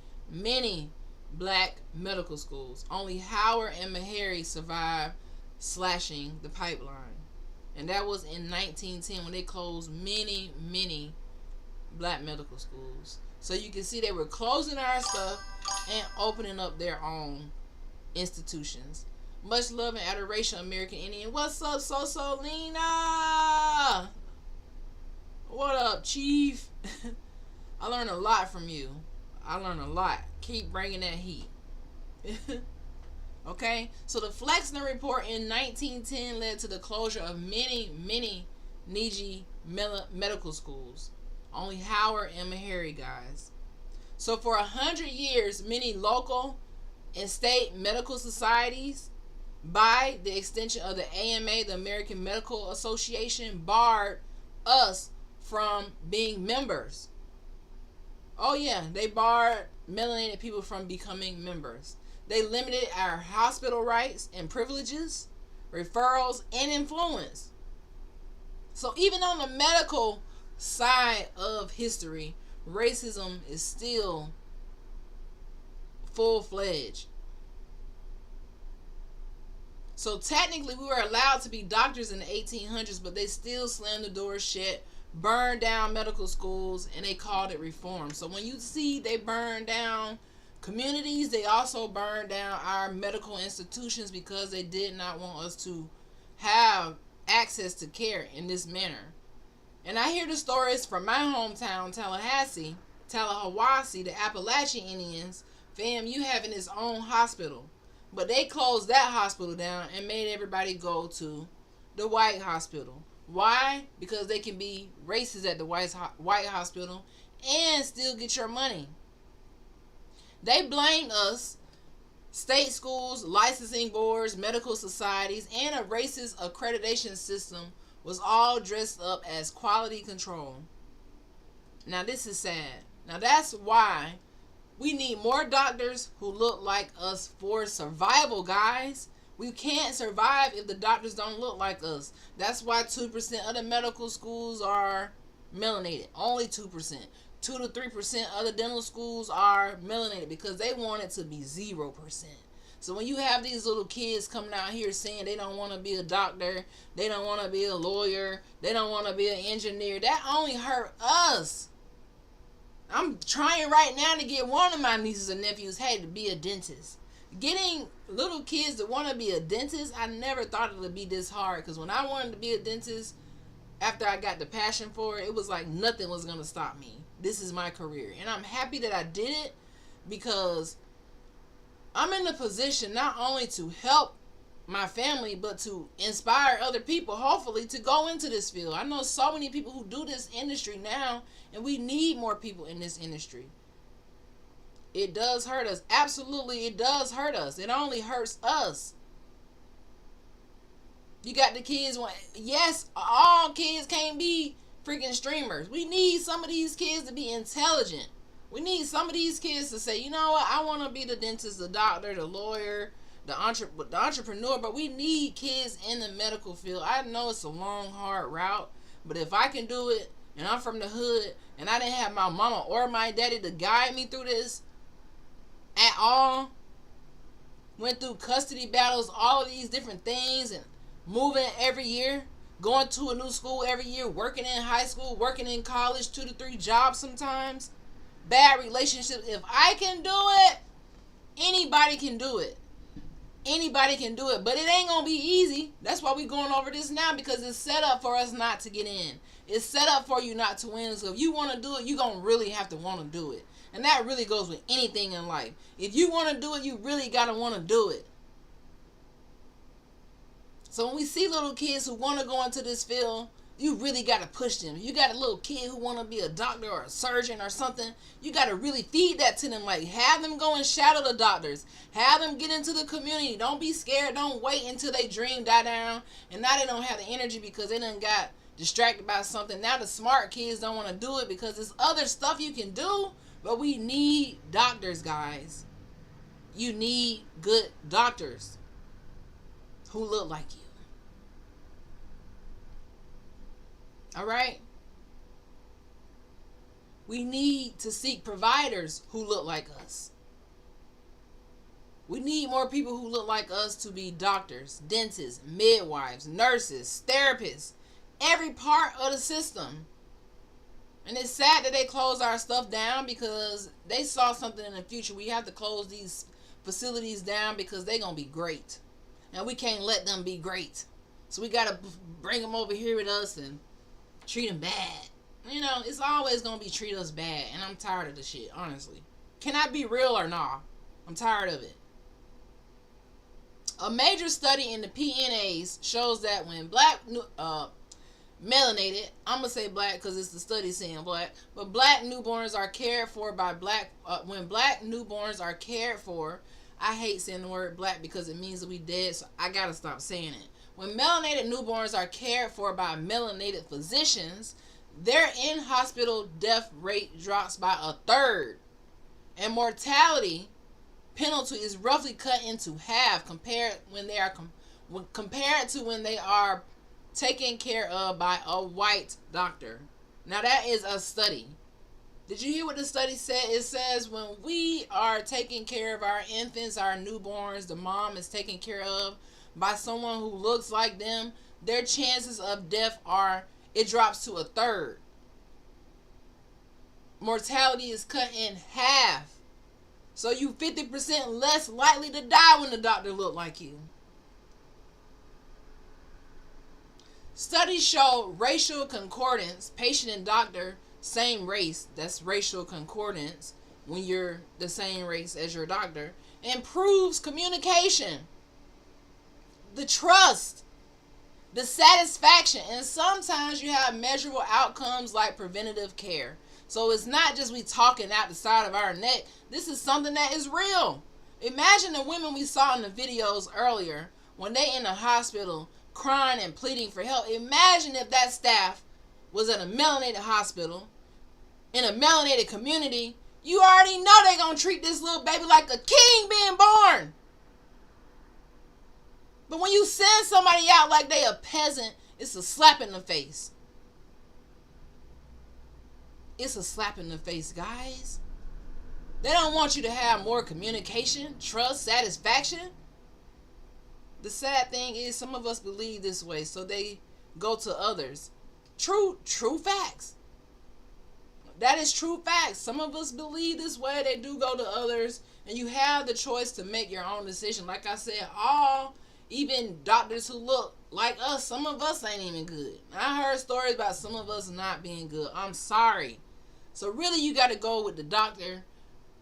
black medical schools. Only Howard and Meharry survived slashing the pipeline. And that was in 1910 when they closed many black medical schools. So you can see they were closing our stuff and opening up their own institutions. Much love and adoration, American Indian. What's up, Sosolina? What up, Chief? I learned a lot from you. I learned a lot. Keep bringing that heat. Okay? So the Flexner Report in 1910 led to the closure of many Niji medical schools. Only Howard and Meharry, guys. So for 100 years, many local and state medical societies, by the extension of the AMA, the American Medical Association, barred us from being members. Oh yeah, they barred melanated people from becoming members. They limited our hospital rights and privileges, referrals, and influence. So even on the medical side of history, racism is still full-fledged. So technically we were allowed to be doctors in the 1800s, but they still slammed the doors shut, burned down medical schools, and they called it reform. So when you see they burn down communities, they also burned down our medical institutions because they did not want us to have access to care in this manner. And I hear the stories from my hometown, Tallahassee, the Appalachian Indians, FAMU having its own hospital. But they closed that hospital down and made everybody go to the white hospital. Why? Because they can be racist at the white hospital and still get your money. They blame us, state schools, licensing boards, medical societies, and a racist accreditation system was all dressed up as quality control. Now this is sad. Now that's why we need more doctors who look like us for survival, guys. We can't survive if the doctors don't look like us. That's why 2% of the medical schools are melanated. Only 2%. 2 to 3% of the dental schools are melanated because they want it to be 0%. So when you have these little kids coming out here saying they don't want to be a doctor, they don't want to be a lawyer, they don't want to be an engineer, that only hurt us. I'm trying right now to get one of my nieces and nephews, hey, to be a dentist. Getting little kids to want to be a dentist, I never thought it would be this hard. Because when I wanted to be a dentist, after I got the passion for it, it was like nothing was going to stop me. This is my career. And I'm happy that I did it because I'm in a position not only to help my family, but to inspire other people, hopefully, to go into this field. I know so many people who do this industry now, and we need more people in this industry. It does hurt us. Absolutely, it does hurt us. It only hurts us. You got the kids. Yes, all kids can't be freaking streamers. We need some of these kids to be intelligent. We need some of these kids to say, you know what, I want to be the dentist, the doctor, the lawyer, the entrepreneur, but we need kids in the medical field. I know it's a long, hard route, but if I can do it, and I'm from the hood, and I didn't have my mama or my daddy to guide me through this at all, went through custody battles, all of these different things, and moving every year, going to a new school every year, working in high school, working in college, 2 to 3 jobs sometimes, bad relationships. If I can do it, anybody can do it. Anybody can do it, but it ain't gonna be easy. That's why we going over this now, because it's set up for us not to get in. It's set up for you not to win. So if you want to do it, you gonna really have to want to do it. And that really goes with anything in life. If you want to do it, you really gotta want to do it. So when we see little kids who want to go into this field, you really got to push them. You got a little kid who want to be a doctor or a surgeon or something, you got to really feed that to them. Like, have them go and shadow the doctors. Have them get into the community. Don't be scared. Don't wait until they dream die down. And now they don't have the energy because they done got distracted by something. Now the smart kids don't want to do it because there's other stuff you can do. But we need doctors, guys. You need good doctors who look like you. All right? We need to seek providers who look like us. We need more people who look like us to be doctors, dentists, midwives, nurses, therapists, every part of the system. And it's sad that they close our stuff down because they saw something in the future. We have to close these facilities down because they're going to be great. And we can't let them be great. So we got to bring them over here with us and treat them bad. You know, it's always going to be treat us bad. And I'm tired of the shit, honestly. Can I be real or not? I'm tired of it. A major study in the PNAs shows that when melanated, I'm going to say black because it's the study saying black, but black newborns are cared for by when black newborns are cared for, I hate saying the word black because it means that we dead, so I got to stop saying it. When melanated newborns are cared for by melanated physicians, their in-hospital death rate drops by 1/3. And mortality penalty is roughly cut into half compared to when they are taken care of by a white doctor. Now that is a study. Did you hear what the study said? It says when we are taking care of our infants, our newborns, the mom is taken care of by someone who looks like them, their chances of death it drops to 1/3. Mortality is cut in half. So you 50% less likely to die when the doctor look like you. Studies show racial concordance, patient and doctor, same race, that's racial concordance when you're the same race as your doctor, improves communication, the trust, the satisfaction, and sometimes you have measurable outcomes like preventative care. So it's not just we talking out the side of our neck. This is something that is real. Imagine the women we saw in the videos earlier when they in the hospital crying and pleading for help. Imagine if that staff was in a melanated hospital, in a melanated community. You already know they're going to treat this little baby like a king being born. But when you send somebody out like they a peasant, it's a slap in the face. It's a slap in the face, guys. They don't want you to have more communication, trust, satisfaction. The sad thing is some of us believe this way, so they go to others. True facts. That is true facts. Some of us believe this way. They do go to others, and you have the choice to make your own decision. Like I said, even doctors who look like us, some of us ain't even good. I heard stories about some of us not being good. I'm sorry. So really, you got to go with the doctor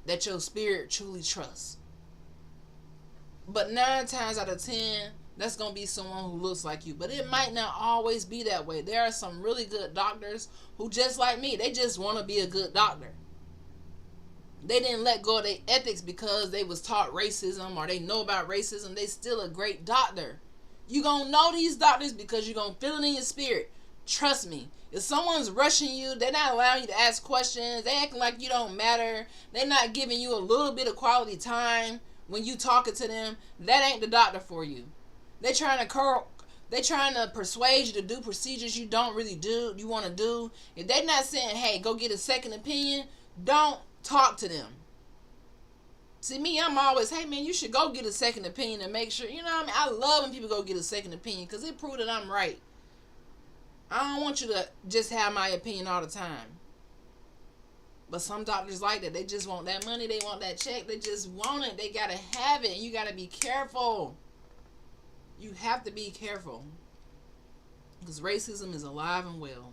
that your spirit truly trusts. But 9 times out of 10, that's going to be someone who looks like you. But it might not always be that way. There are some really good doctors who, just like me, they just want to be a good doctor. They didn't let go of their ethics because they was taught racism or they know about racism. They still a great doctor. You going to know these doctors because you're going to feel it in your spirit. Trust me. If someone's rushing you, they're not allowing you to ask questions. They acting like you don't matter. They're not giving you a little bit of quality time when you talking to them. That ain't the doctor for you. They trying to persuade you to do procedures you don't really do. You want to do. If they're not saying, "Hey, go get a second opinion," don't talk to them. See, me, I'm always, "Hey, man, you should go get a second opinion and make sure." You know what I mean? I love when people go get a second opinion because it proves that I'm right. I don't want you to just have my opinion all the time. But some doctors like that. They just want that money. They want that check. They just want it. They got to have it. You got to be careful. You have to be careful. Because racism is alive and well.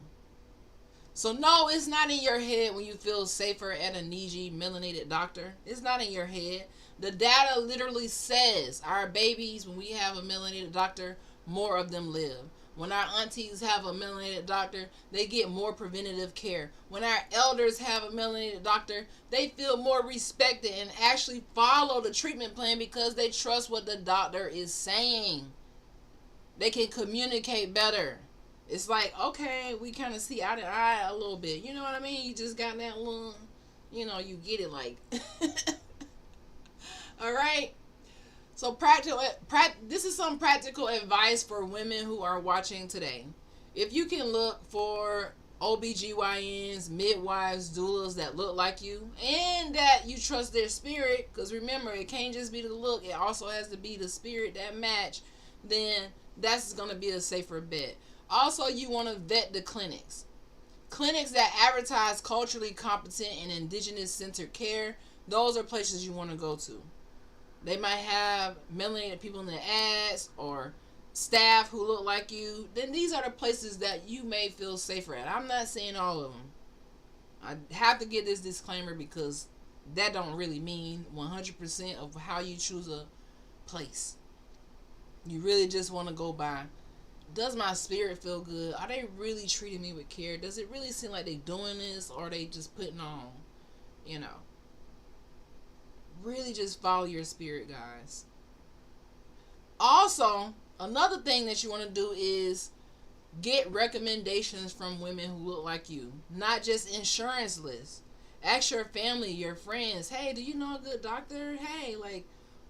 So no, it's not in your head when you feel safer at a needy, melanated doctor. It's not in your head. The data literally says our babies, when we have a melanated doctor, more of them live. When our aunties have a melanated doctor, they get more preventative care. When our elders have a melanated doctor, they feel more respected and actually follow the treatment plan because they trust what the doctor is saying. They can communicate better. It's like, okay, we kind of see eye to eye a little bit. You know what I mean? You just got that little, you get it like. All right. So this is some practical advice for women who are watching today. If you can look for OBGYNs, midwives, doulas that look like you and that you trust their spirit, because remember, it can't just be the look, it also has to be the spirit that match, then that's going to be a safer bet. Also, you want to vet the clinics. Clinics that advertise culturally competent and indigenous-centered care, those are places you want to go to. They might have melanated people in the ads or staff who look like you. Then these are the places that you may feel safer at. I'm not saying all of them. I have to get this disclaimer because that don't really mean 100% of how you choose a place. You really just want to go by, does my spirit feel good? Are they really treating me with care? Does it really seem like they doing this, or are they just putting on, Really just follow your spirit, guys. Also, another thing that you want to do is get recommendations from women who look like you. Not just insurance lists. Ask your family, your friends, hey, do you know a good doctor? Hey,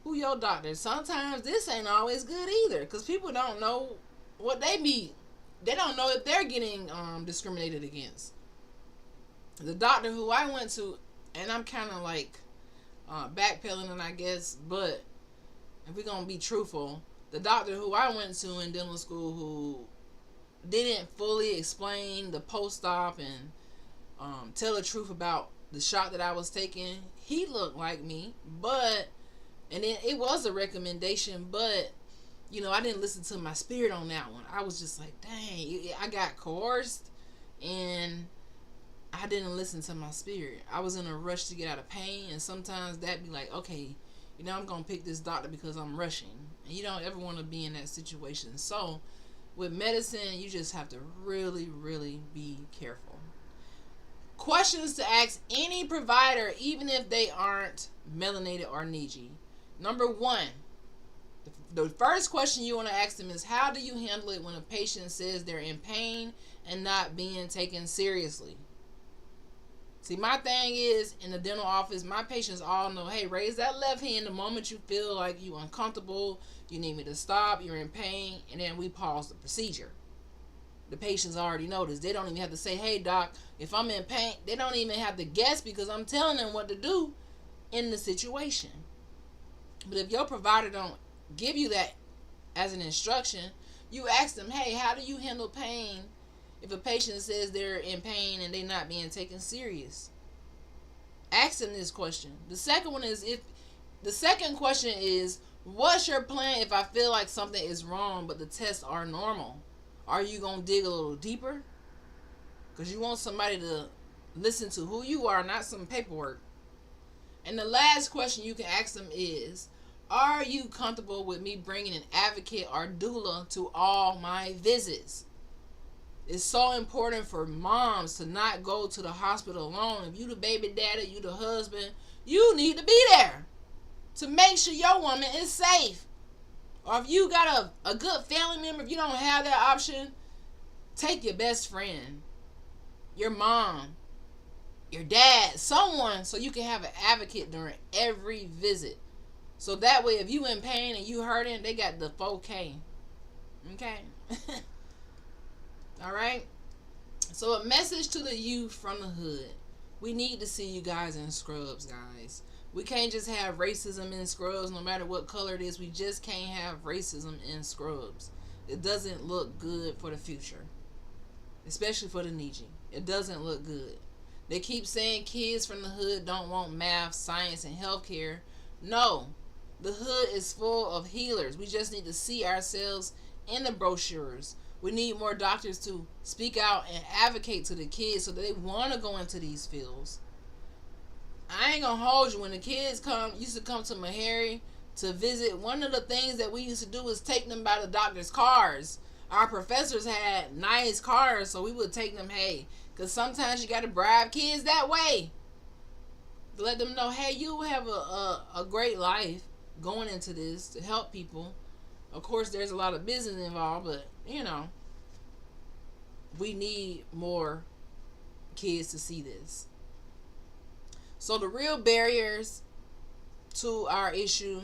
who your doctor? Sometimes this ain't always good either, because people don't know what they meet. They don't know if they're getting discriminated against. The doctor who I went to, and I'm kind of backpedaling, I guess, but if we're gonna be truthful, the doctor who I went to in dental school who didn't fully explain the post-op and tell the truth about the shot that I was taking, he looked like me, and then it was a recommendation, but I didn't listen to my spirit on that one. I was just like, dang, I got coerced and I didn't listen to my spirit. I was in a rush to get out of pain, and sometimes that'd be like, okay, I'm going to pick this doctor because I'm rushing. And you don't ever want to be in that situation. So, with medicine, you just have to really, really be careful. Questions to ask any provider, even if they aren't melanated or needy. Number 1, the first question you want to ask them is, how do you handle it when a patient says they're in pain and not being taken seriously? See, my thing is, in the dental office, my patients all know, hey, raise that left hand the moment you feel like you're uncomfortable, you need me to stop, you're in pain, and then we pause the procedure. The patients already know this. They don't even have to say, hey, doc, if I'm in pain. They don't even have to guess because I'm telling them what to do in the situation. But if your provider don't give you that as an instruction, you ask them, hey, how do you handle pain if a patient says they're in pain and they're not being taken serious? Ask them this question. The second question is, what's your plan if I feel like something is wrong but the tests are normal? Are you going to dig a little deeper? Because you want somebody to listen to who you are, not some paperwork. And the last question you can ask them is, are you comfortable with me bringing an advocate or doula to all my visits? It's so important for moms to not go to the hospital alone. If you the baby daddy, you the husband, you need to be there to make sure your woman is safe. Or if you got a good family member, if you don't have that option, take your best friend, your mom, your dad, someone, so you can have an advocate during every visit. So that way, if you in pain and you hurting, they got the 4K. Okay? All right? So a message to the youth from the hood. We need to see you guys in scrubs, guys. We can't just have racism in scrubs no matter what color it is. We just can't have racism in scrubs. It doesn't look good for the future. especially for the Niji. It doesn't look good. They keep saying kids from the hood don't want math, science, and healthcare. No, the hood is full of healers. We just need to see ourselves in the brochures. We need more doctors to speak out and advocate to the kids so that they want to go into these fields. I ain't gonna hold you. When the kids used to come to Meharry to visit, one of the things that we used to do was take them by the doctor's cars. Our professors had nice cars, so we would take them, hey, because sometimes you got to bribe kids that way. To let them know, hey, you have a great life going into this to help people. Of course, there's a lot of business involved, but, we need more kids to see this. So the real barriers to our issue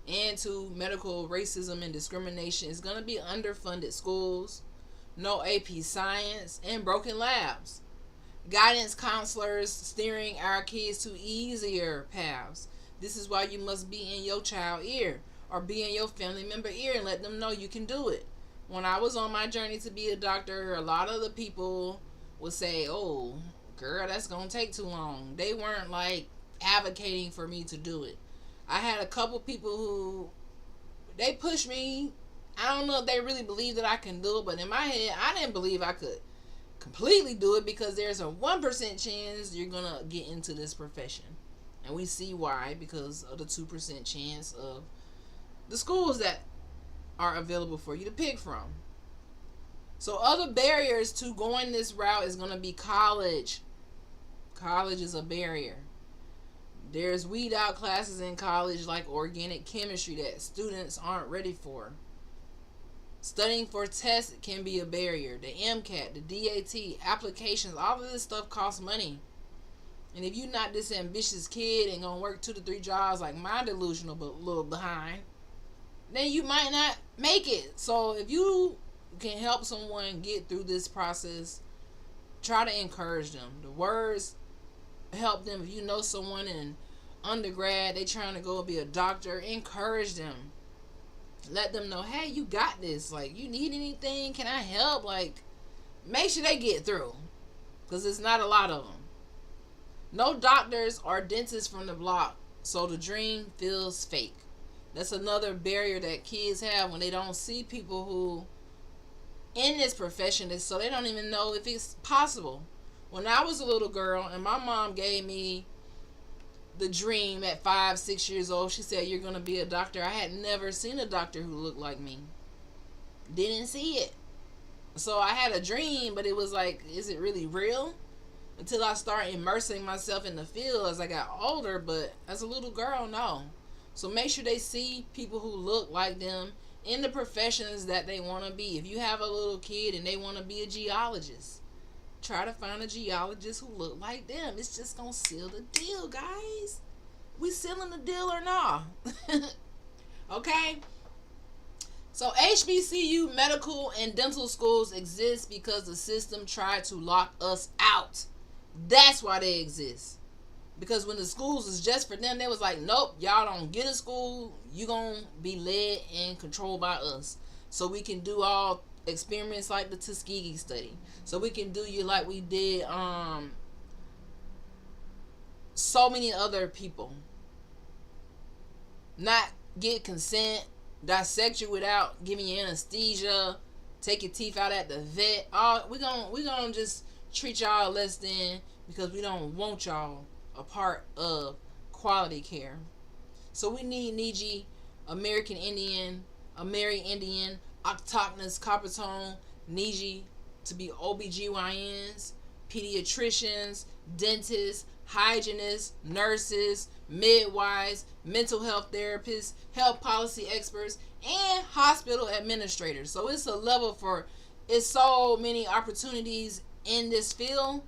and to medical racism and discrimination is going to be underfunded schools, no AP science, and broken labs. Guidance counselors steering our kids to easier paths. This is why you must be in your child ear or be in your family member ear and let them know you can do it. When I was on my journey to be a doctor, a lot of the people would say, oh, girl, that's going to take too long. They weren't like advocating for me to do it. I had a couple people who, they pushed me. I don't know if they really believe that I can do it, but in my head, I didn't believe I could completely do it because there's a 1% chance you're going to get into this profession. And we see why, because of the 2% chance of the schools that are available for you to pick from. So other barriers to going this route is going to be college. College is a barrier. There's weed out classes in college like organic chemistry that students aren't ready for. Studying for tests can be a barrier. The MCAT, the DAT, applications, all of this stuff costs money. And if you're not this ambitious kid and gonna work 2 to 3 jobs like my delusional but a little behind, then you might not make it. So if you can help someone get through this process, try to encourage them. The words help them. If you know someone in undergrad, they trying to go be a doctor, encourage them. Let them know, hey, you got this. Like, you need anything? Can I help? Like, make sure they get through, because it's not a lot of them. No doctors or dentists from the block, so the dream feels fake. That's another barrier that kids have when they don't see people who in this profession, so they don't even know if it's possible. When I was a little girl and my mom gave me the dream at 5-6 years old, she said, you're going to be a doctor. I had never seen a doctor who looked like me. Didn't see it. So I had a dream, but it was like, is it really real? Until I started immersing myself in the field as I got older, but as a little girl, no. So make sure they see people who look like them in the professions that they want to be. If you have a little kid and they want to be a geologist, try to find a geologist who look like them. It's just going to seal the deal, guys. We sealing the deal or not? Okay? So HBCU medical and dental schools exist because the system tried to lock us out. That's why they exist. Because when the schools was just for them, they was like, nope, y'all don't get a school. You gonna be led and controlled by us. So we can do all experiments like the Tuskegee study. So we can do you like we did so many other people. Not get consent, dissect you without giving you anesthesia, take your teeth out at the vet. We gonna just treat y'all less than because we don't want y'all a part of quality care. So we need Niji, American Indian, Ameri Indian, Autochthonous Coppertone, Niji to be OBGYNs, pediatricians, dentists, hygienists, nurses, midwives, mental health therapists, health policy experts, and hospital administrators. So it's so many opportunities in this field.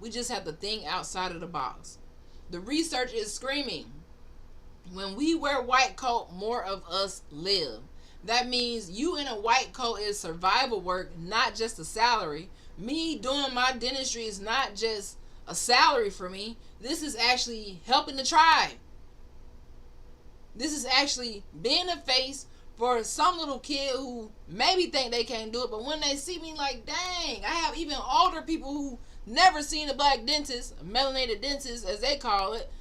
We just have to think outside of the box. The research is screaming. When we wear white coat, more of us live. That means you in a white coat is survival work, not just a salary. Me doing my dentistry is not just a salary for me. This is actually helping the tribe. This is actually being a face For some little kid who maybe think they can't do it, but when they see me, like, dang, I have even older people who never seen a black dentist, a melanated dentist as they call it.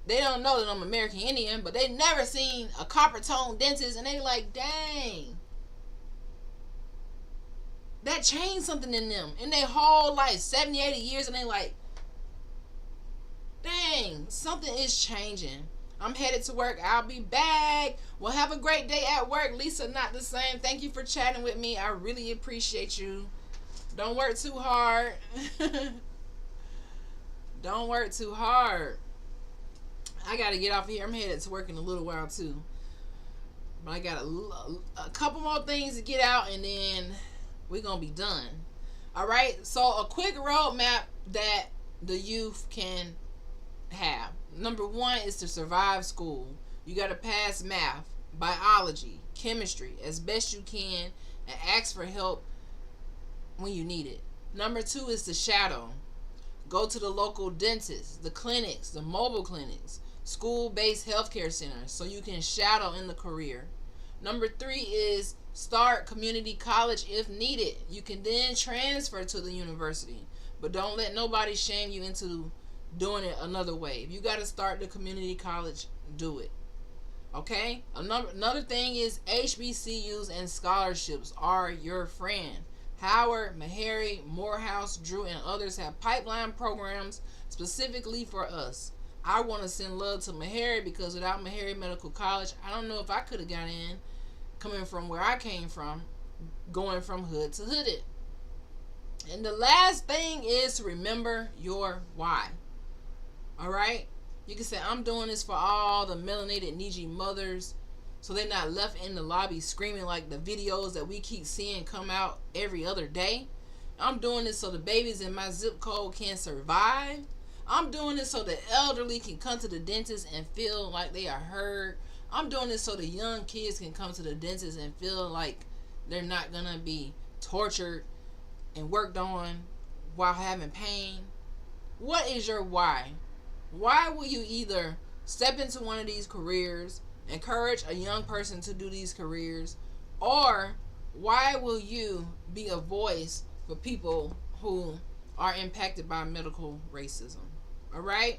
They don't know that I'm American Indian, but they never seen a copper tone dentist, and they like, dang, that changed something in them in their whole life, 70, 80 years, and they like, dang, something is changing. I'm headed to work. I'll be back. Well, have a great day at work. Lisa, not the same. Thank you for chatting with me. I really appreciate you. Don't work too hard. Don't work too hard. I got to get off here. I'm headed to work in a little while, too. But I got a couple more things to get out, and then we're going to be done. All right? So, a quick roadmap that the youth can have. Number 1 is to survive school. You got to pass math, biology, chemistry as best you can, and ask for help when you need it. Number 2 is to shadow. Go to the local dentist, the clinics, the mobile clinics, school-based healthcare centers so you can shadow in the career. Number 3 is start community college if needed. You can then transfer to the university, but don't let nobody shame you into doing it another way. If you got to start the community college, do it. Okay? Another thing is HBCUs and scholarships are your friend. Howard, Meharry, Morehouse, Drew, and others have pipeline programs specifically for us. I want to send love to Meharry because without Meharry Medical College, I don't know if I could have got in coming from where I came from, going from hood to hooded. And the last thing is to remember your why. All right? You can say, I'm doing this for all the melanated Niji mothers so they're not left in the lobby screaming like the videos that we keep seeing come out every other day. I'm doing this so the babies in my zip code can survive. I'm doing this so the elderly can come to the dentist and feel like they are heard. I'm doing this so the young kids can come to the dentist and feel like they're not going to be tortured and worked on while having pain. What is your why? Why will you either step into one of these careers, encourage a young person to do these careers, or why will you be a voice for people who are impacted by medical racism? All right?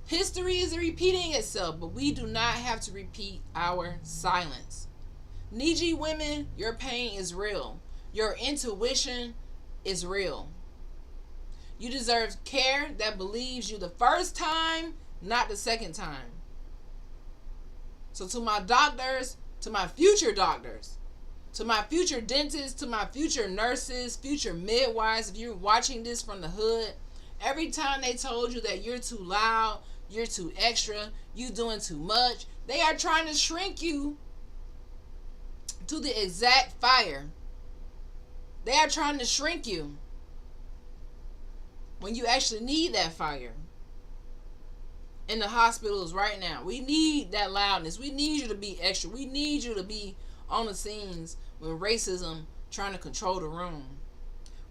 History is repeating itself, but we do not have to repeat our silence. Niji women, your pain is real. Your intuition is real. You deserve care that believes you the first time, not the second time. So to my doctors, to my future doctors, to my future dentists, to my future nurses, future midwives, if you're watching this from the hood, every time they told you that you're too loud, you're too extra, you doing too much, they are trying to shrink you to the exact fire. They are trying to shrink you when you actually need that fire. In the hospitals right now, we need that loudness. We need you to be extra. We need you to be on the scenes with racism trying to control the room.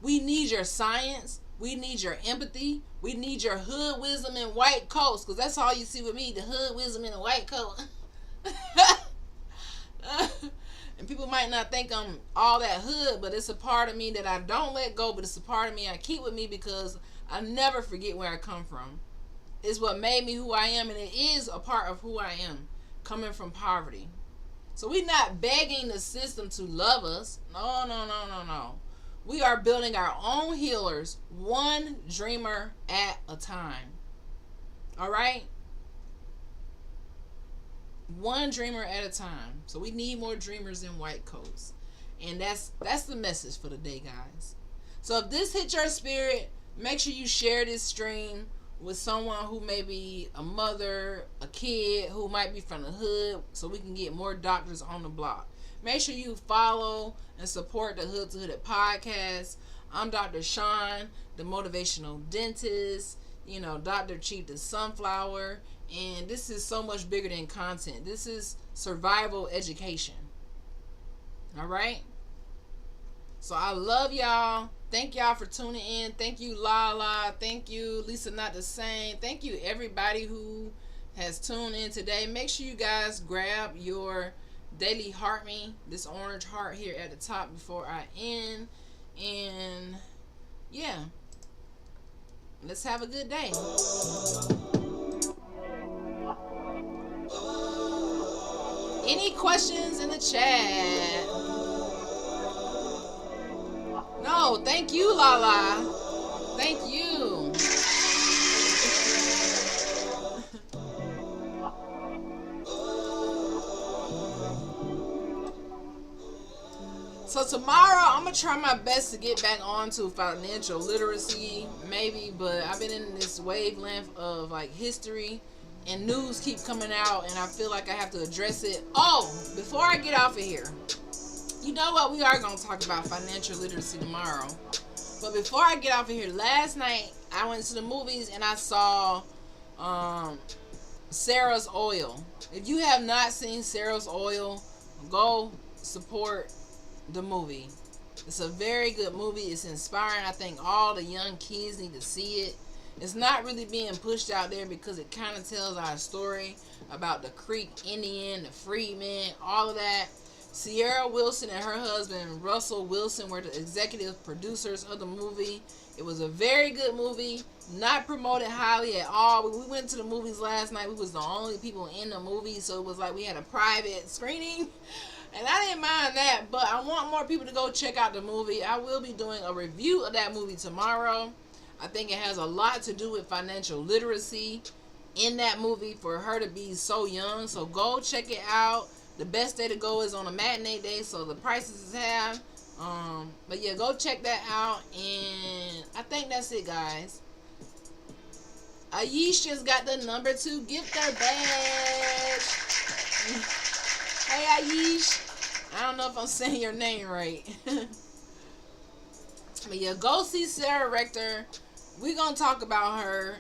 We need your science. We need your empathy. We need your hood wisdom in white coats, because that's all you see with me, the hood wisdom in a white coat. And people might not think I'm all that hood, but it's a part of me that I don't let go, but it's a part of me I keep with me because I never forget where I come from. It's what made me who I am, and it is a part of who I am, coming from poverty. So we're not begging the system to love us. No. We are building our own healers, one dreamer at a time. All right? One dreamer at a time. So we need more dreamers in white coats. And that's the message for the day, guys. So if this hit your spirit, make sure you share this stream with someone who may be a mother, a kid who might be from the hood, so we can get more doctors on the block. Make sure you follow and support the Hood to Hooded podcast. I'm Dr. Sean, the motivational dentist, Dr. Chief the Sunflower, and this is so much bigger than content. This is survival education. All right? So I love y'all. Thank y'all for tuning in. Thank you, Lala. Thank you, Lisa Not the Same. Thank you, everybody who has tuned in today. Make sure you guys grab your daily heart me, this orange heart here at the top before I end. And yeah, let's have a good day. Any questions in the chat? No, thank you, Lala. Thank you. So tomorrow, I'm going to try my best to get back on to financial literacy, maybe, but I've been in this wavelength of like history, and news keep coming out, and I feel like I have to address it. Oh, before I get off of here, you know what? We are going to talk about financial literacy tomorrow. But before I get off of here, last night, I went to the movies and I saw Sarah's Oil. If you have not seen Sarah's Oil, go support the movie. It's a very good movie. It's inspiring. I think all the young kids need to see it. It's not really being pushed out there because it kind of tells our story about the Creek Indian, the freedmen, all of that. Sierra Wilson and her husband Russell Wilson were the executive producers of the movie. It was a very good movie, not promoted highly at all. We went to the movies last night. We was the only people in the movie, so it was like we had a private screening. And I didn't mind that, but I want more people to go check out the movie. I will be doing a review of that movie tomorrow. I think it has a lot to do with financial literacy in that movie for her to be so young. So go check it out. The best day to go is on a matinee day, so the prices is half. But yeah, go check that out. And I think that's it, guys. Aish just got the number 2 gift card badge. Hey Aish. I don't know if I'm saying your name right. But yeah, go see Sarah Rector. We're going to talk about her.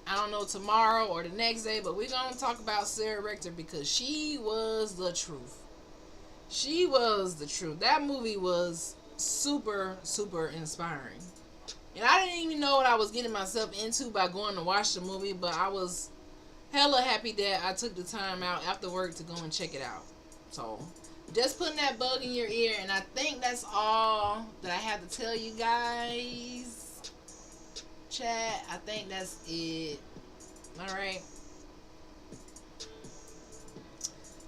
I don't know, tomorrow or the next day, but we're going to talk about Sarah Rector because she was the truth. She was the truth. That movie was super, super inspiring. And I didn't even know what I was getting myself into by going to watch the movie, but I was hella happy that I took the time out after work to go and check it out. So, just putting that bug in your ear, and I think that's all that I have to tell you guys. Chat, I think that's it. Alright.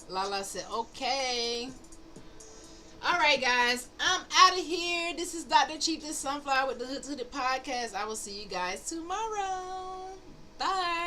Lala said, okay. Alright, guys. I'm out of here. This is Dr. Chief, this Sunflower with the Hood to the Podcast. I will see you guys tomorrow. Bye.